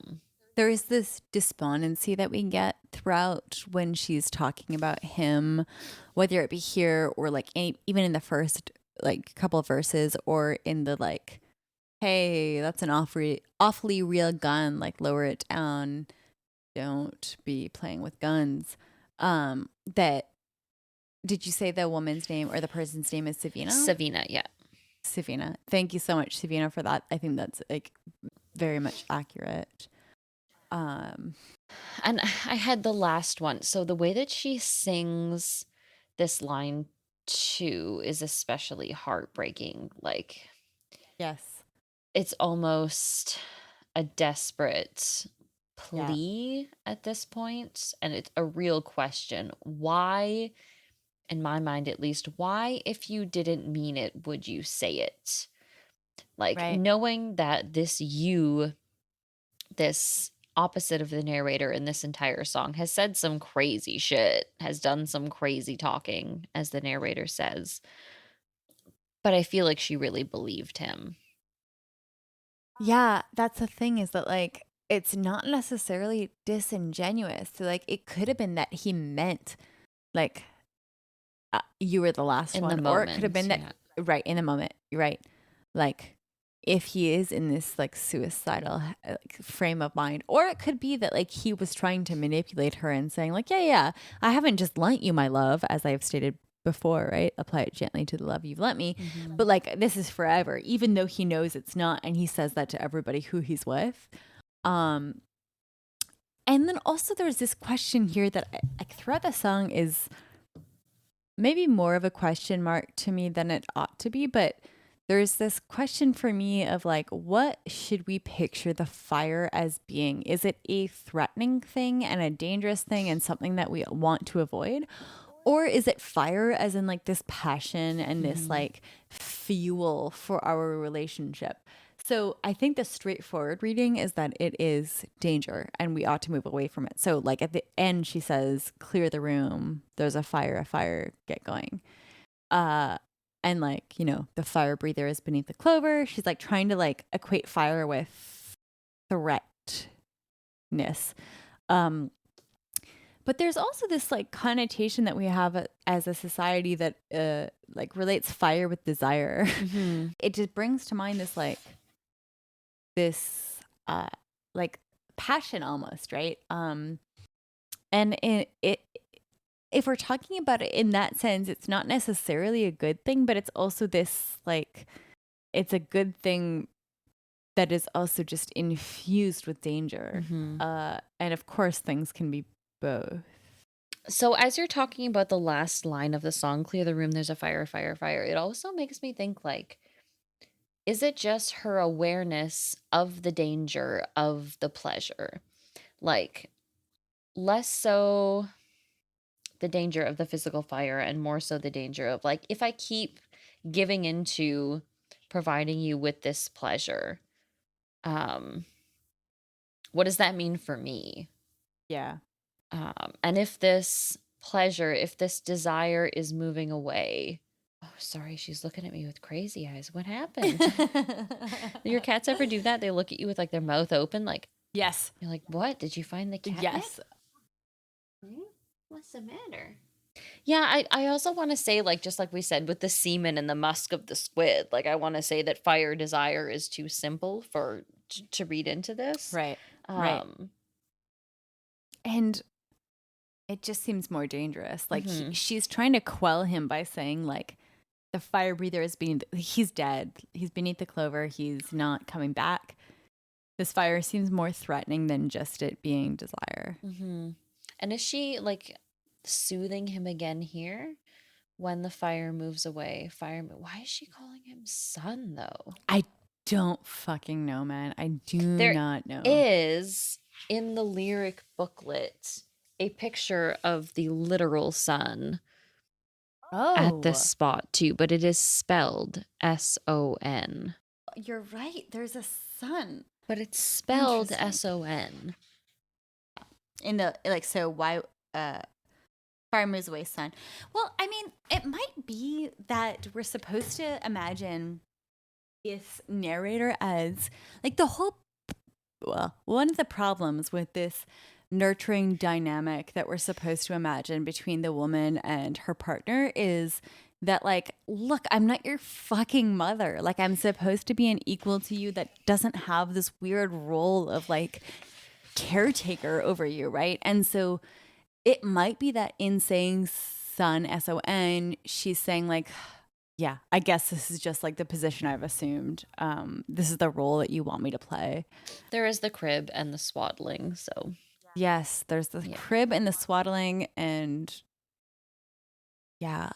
There is this despondency that we get throughout when she's talking about him, whether it be here or like even in the first like couple of verses or in the like, hey, that's an awfully real gun, like lower it down, don't be playing with guns. That did you say the woman's name or the person's name is Savina? Savina, yeah. Savina. Thank you so much, Savina, for that. I think that's like very much accurate. And I had the last one. So the way that she sings this line too is especially heartbreaking. Like, yes, it's almost a desperate yeah, plea at this point, and it's a real question. Why, in my mind at least, why, if you didn't mean it, would you say it? Like, right. knowing that this opposite of the narrator in this entire song has said some crazy shit, has done some crazy talking, as the narrator says. But I feel like she really believed him. Yeah, that's the thing is that like it's not necessarily disingenuous. So like it could have been that he meant like you were the last In one, the or it could have been moment, that right in the moment. You're right. Like if he is in this like suicidal like frame of mind, or it could be that like he was trying to manipulate her and saying like, yeah, I haven't just lent you my love, as I have stated before, right? Apply it gently to the love you've lent me. But like this is forever, even though he knows it's not, and he says that to everybody who he's with. And then also there's this question here that like throughout the song is maybe more of a question mark to me than it ought to be, but there's this question for me of like, what should we picture the fire as being? Is it a threatening thing and a dangerous thing and something that we want to avoid? Or is it fire as in like this passion and this like fuel for our relationship? So I think the straightforward reading is that it is danger and we ought to move away from it. So like at the end, she says, clear the room. There's a fire, get going. And like, you know, the fire breather is beneath the clover. She's like trying to like equate fire with threatness. But there's also this like connotation that we have as a society that like relates fire with desire. It just brings to mind this like passion almost, right? And it if we're talking about it in that sense, it's not necessarily a good thing, but it's also this like it's a good thing that is also just infused with danger. And of course things can be both. So as you're talking about the last line of the song, clear the room, there's a fire, fire, fire, it also makes me think like, is it just her awareness of the danger of the pleasure? Like, less so the danger of the physical fire and more so the danger of like, if I keep giving into providing you with this pleasure, what does that mean for me? Yeah. And if this pleasure, if this desire is moving away, oh, sorry, she's looking at me with crazy eyes. What happened? Your cats ever do that? They look at you with like their mouth open, like, Yes. you're like, what? Did you find the cat? Yes. What's the matter? Yeah, I also want to say, like, just like we said, with the semen and the musk of the squid, like, I want to say that fire desire is too simple for to read into this. Right. Right. And it just seems more dangerous. Like Mhm. she's trying to quell him by saying like the fire breather is he's dead. He's beneath the clover. He's not coming back. This fire seems more threatening than just it being desire. Mhm. And is she like soothing him again here when the fire moves away? Why is she calling him son though? I don't fucking know, man. I do There not know. is in the lyric booklet a picture of the literal sun at this spot too, but it is spelled SON. You're right. There's a sun But it's spelled Interesting. SON. in the like. So why fire moves away, sun? Well, I mean, it might be that we're supposed to imagine this narrator as like the whole. Well, one of the problems with this nurturing dynamic that we're supposed to imagine between the woman and her partner is that like, look, I'm not your fucking mother. Like, I'm supposed to be an equal to you that doesn't have this weird role of like caretaker over you, right? And so it might be that in saying son, SON, she's saying like, yeah, I guess this is just like the position I've assumed. This is the role that you want me to play. There is the crib and the swaddling, so Yes, there's the yeah. crib and the swaddling, and yeah,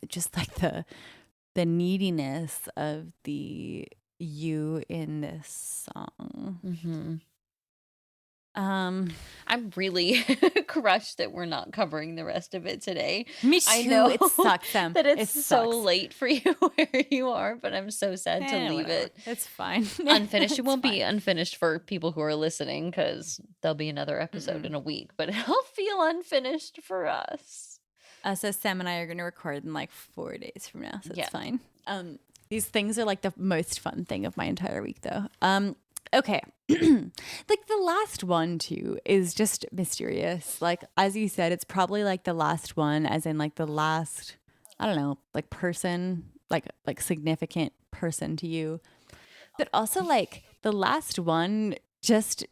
just like the neediness of the you in this song. Mm-hmm. Um, I'm really crushed that we're not covering the rest of it today. Me too. I know It sucks, Sam. that It it's so sucks. late for you where you are, but I'm so sad to leave Whatever. it It's fine. unfinished. It It's won't be fine. unfinished for people who are listening because there'll be another episode in a week, but it'll feel unfinished for us. So Sam and I are going to record in like 4 days from now, so Yeah. it's fine. These things are like the most fun thing of my entire week, though. Okay. Like the last one too is just mysterious. Like as you said, it's probably like the last one, as in like the last, I don't know, like person, like significant person to you. But also like the last one, just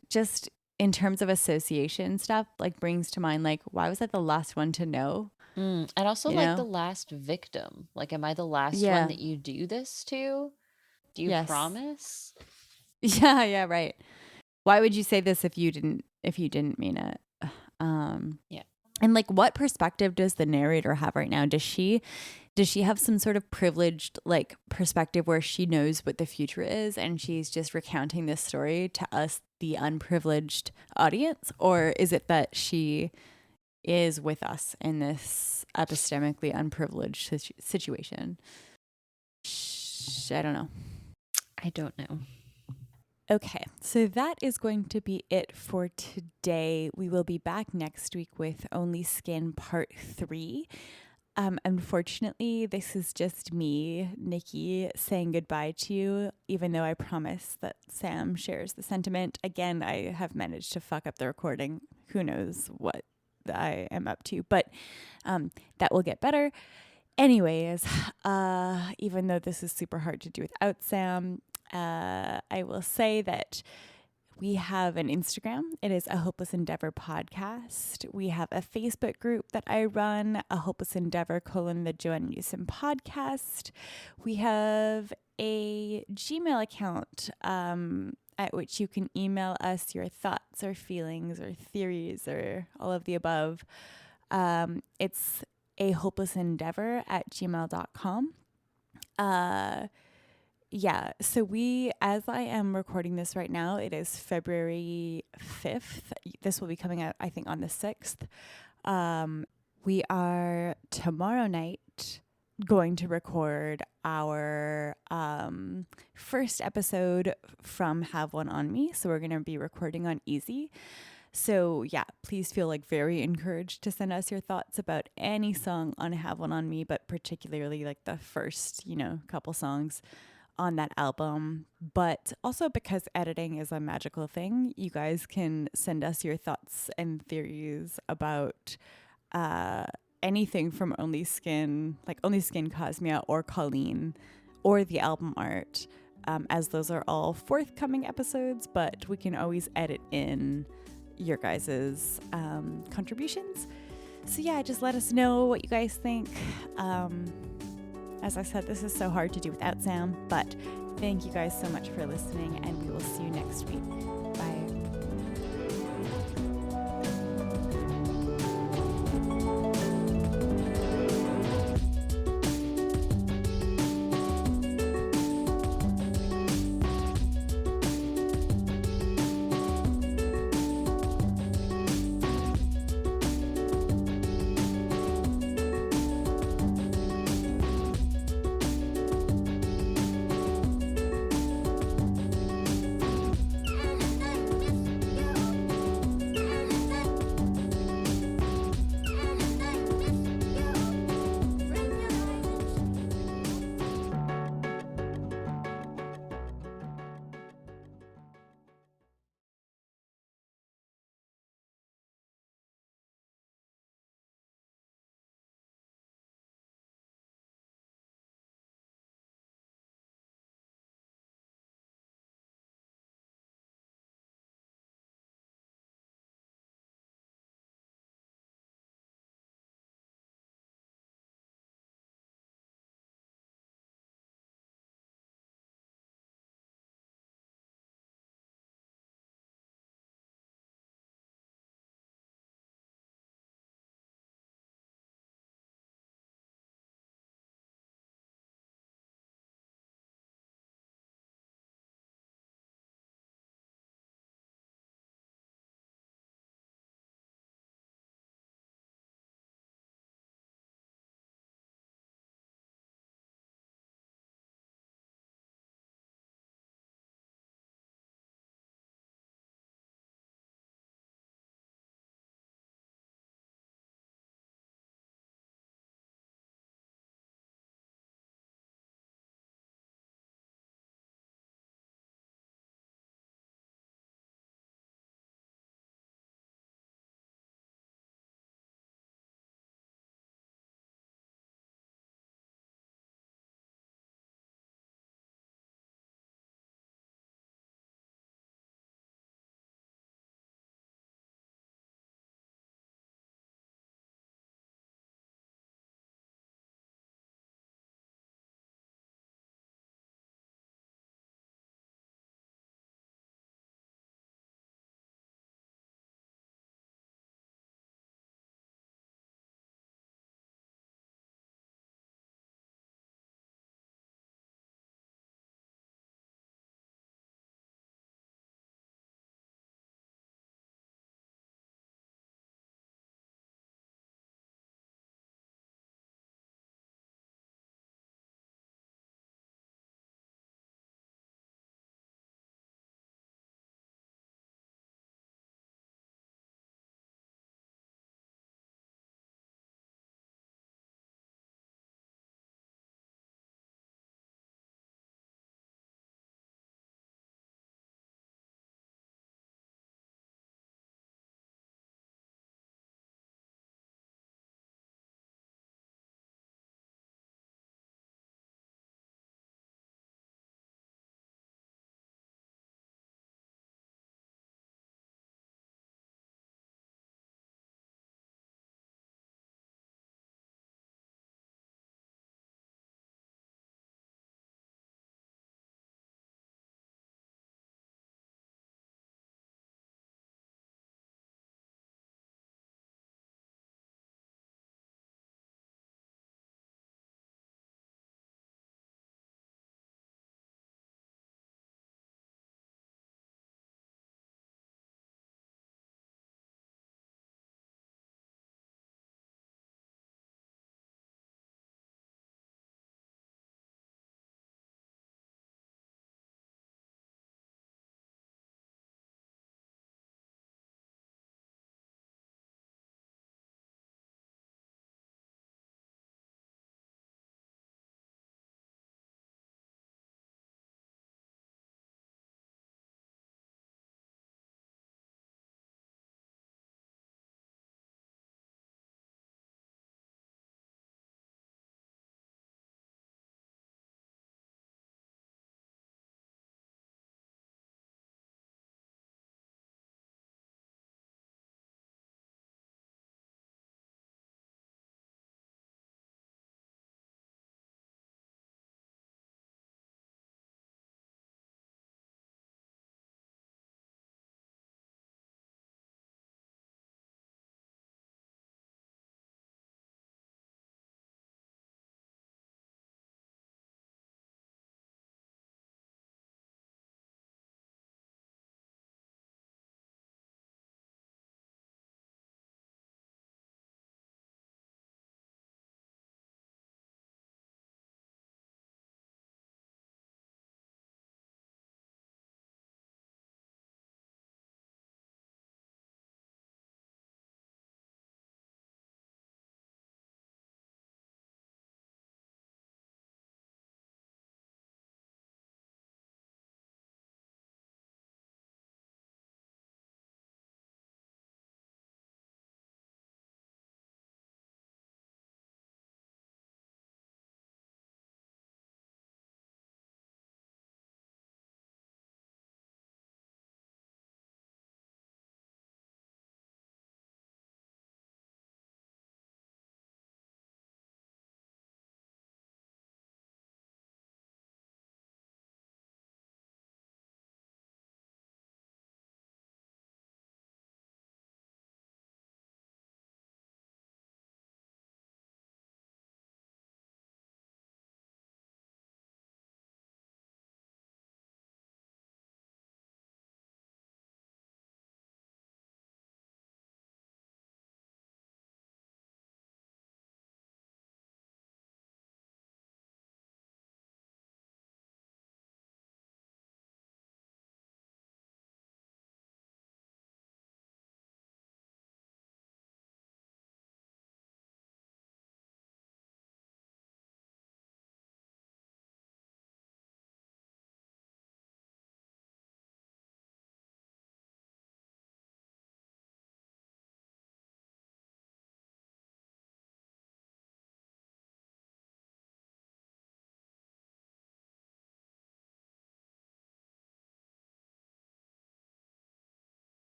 in terms of association stuff, like brings to mind like why was that the last one to know? And also You like know? the last victim. Like, am I the last Yeah. one that you do this to? Do you Yes. promise? Yeah, right. Why would you say this if you didn't mean it? Yeah. And like what perspective does the narrator have right now? Does she have some sort of privileged like perspective where she knows what the future is and she's just recounting this story to us, the unprivileged audience? Or is it that she is with us in this epistemically unprivileged situation? I don't know. I don't know. Okay, so that is going to be it for today. We will be back next week with Only Skin Part 3. Unfortunately, this is just me, Nikki, saying goodbye to you, even though I promise that Sam shares the sentiment. Again, I have managed to fuck up the recording. Who knows what I am up to, but that will get better. Anyways, even though this is super hard to do without Sam, I will say that we have an Instagram. It is a Hopeless Endeavor podcast. We have a Facebook group that I run, a Hopeless Endeavor : the Joanna Newsom podcast. We have a Gmail account at which you can email us your thoughts or feelings or theories or all of the above. It's ahopelessendeavor@gmail.com. Yeah, so as I am recording this right now, it is February 5th. This will be coming out, I think, on the 6th. We are tomorrow night going to record our first episode from Have One On Me. So we're going to be recording on Easy. So yeah, please feel like very encouraged to send us your thoughts about any song on Have One On Me, but particularly like the first, couple songs on that album. But also because editing is a magical thing, you guys can send us your thoughts and theories about anything from Only Skin, like Only Skin, Cosmia, or Colleen, or the album art, as those are all forthcoming episodes, but we can always edit in your guys's contributions. So yeah, just let us know what you guys think. As I said, this is so hard to do without Sam, but thank you guys so much for listening, and we will see you next week. Bye.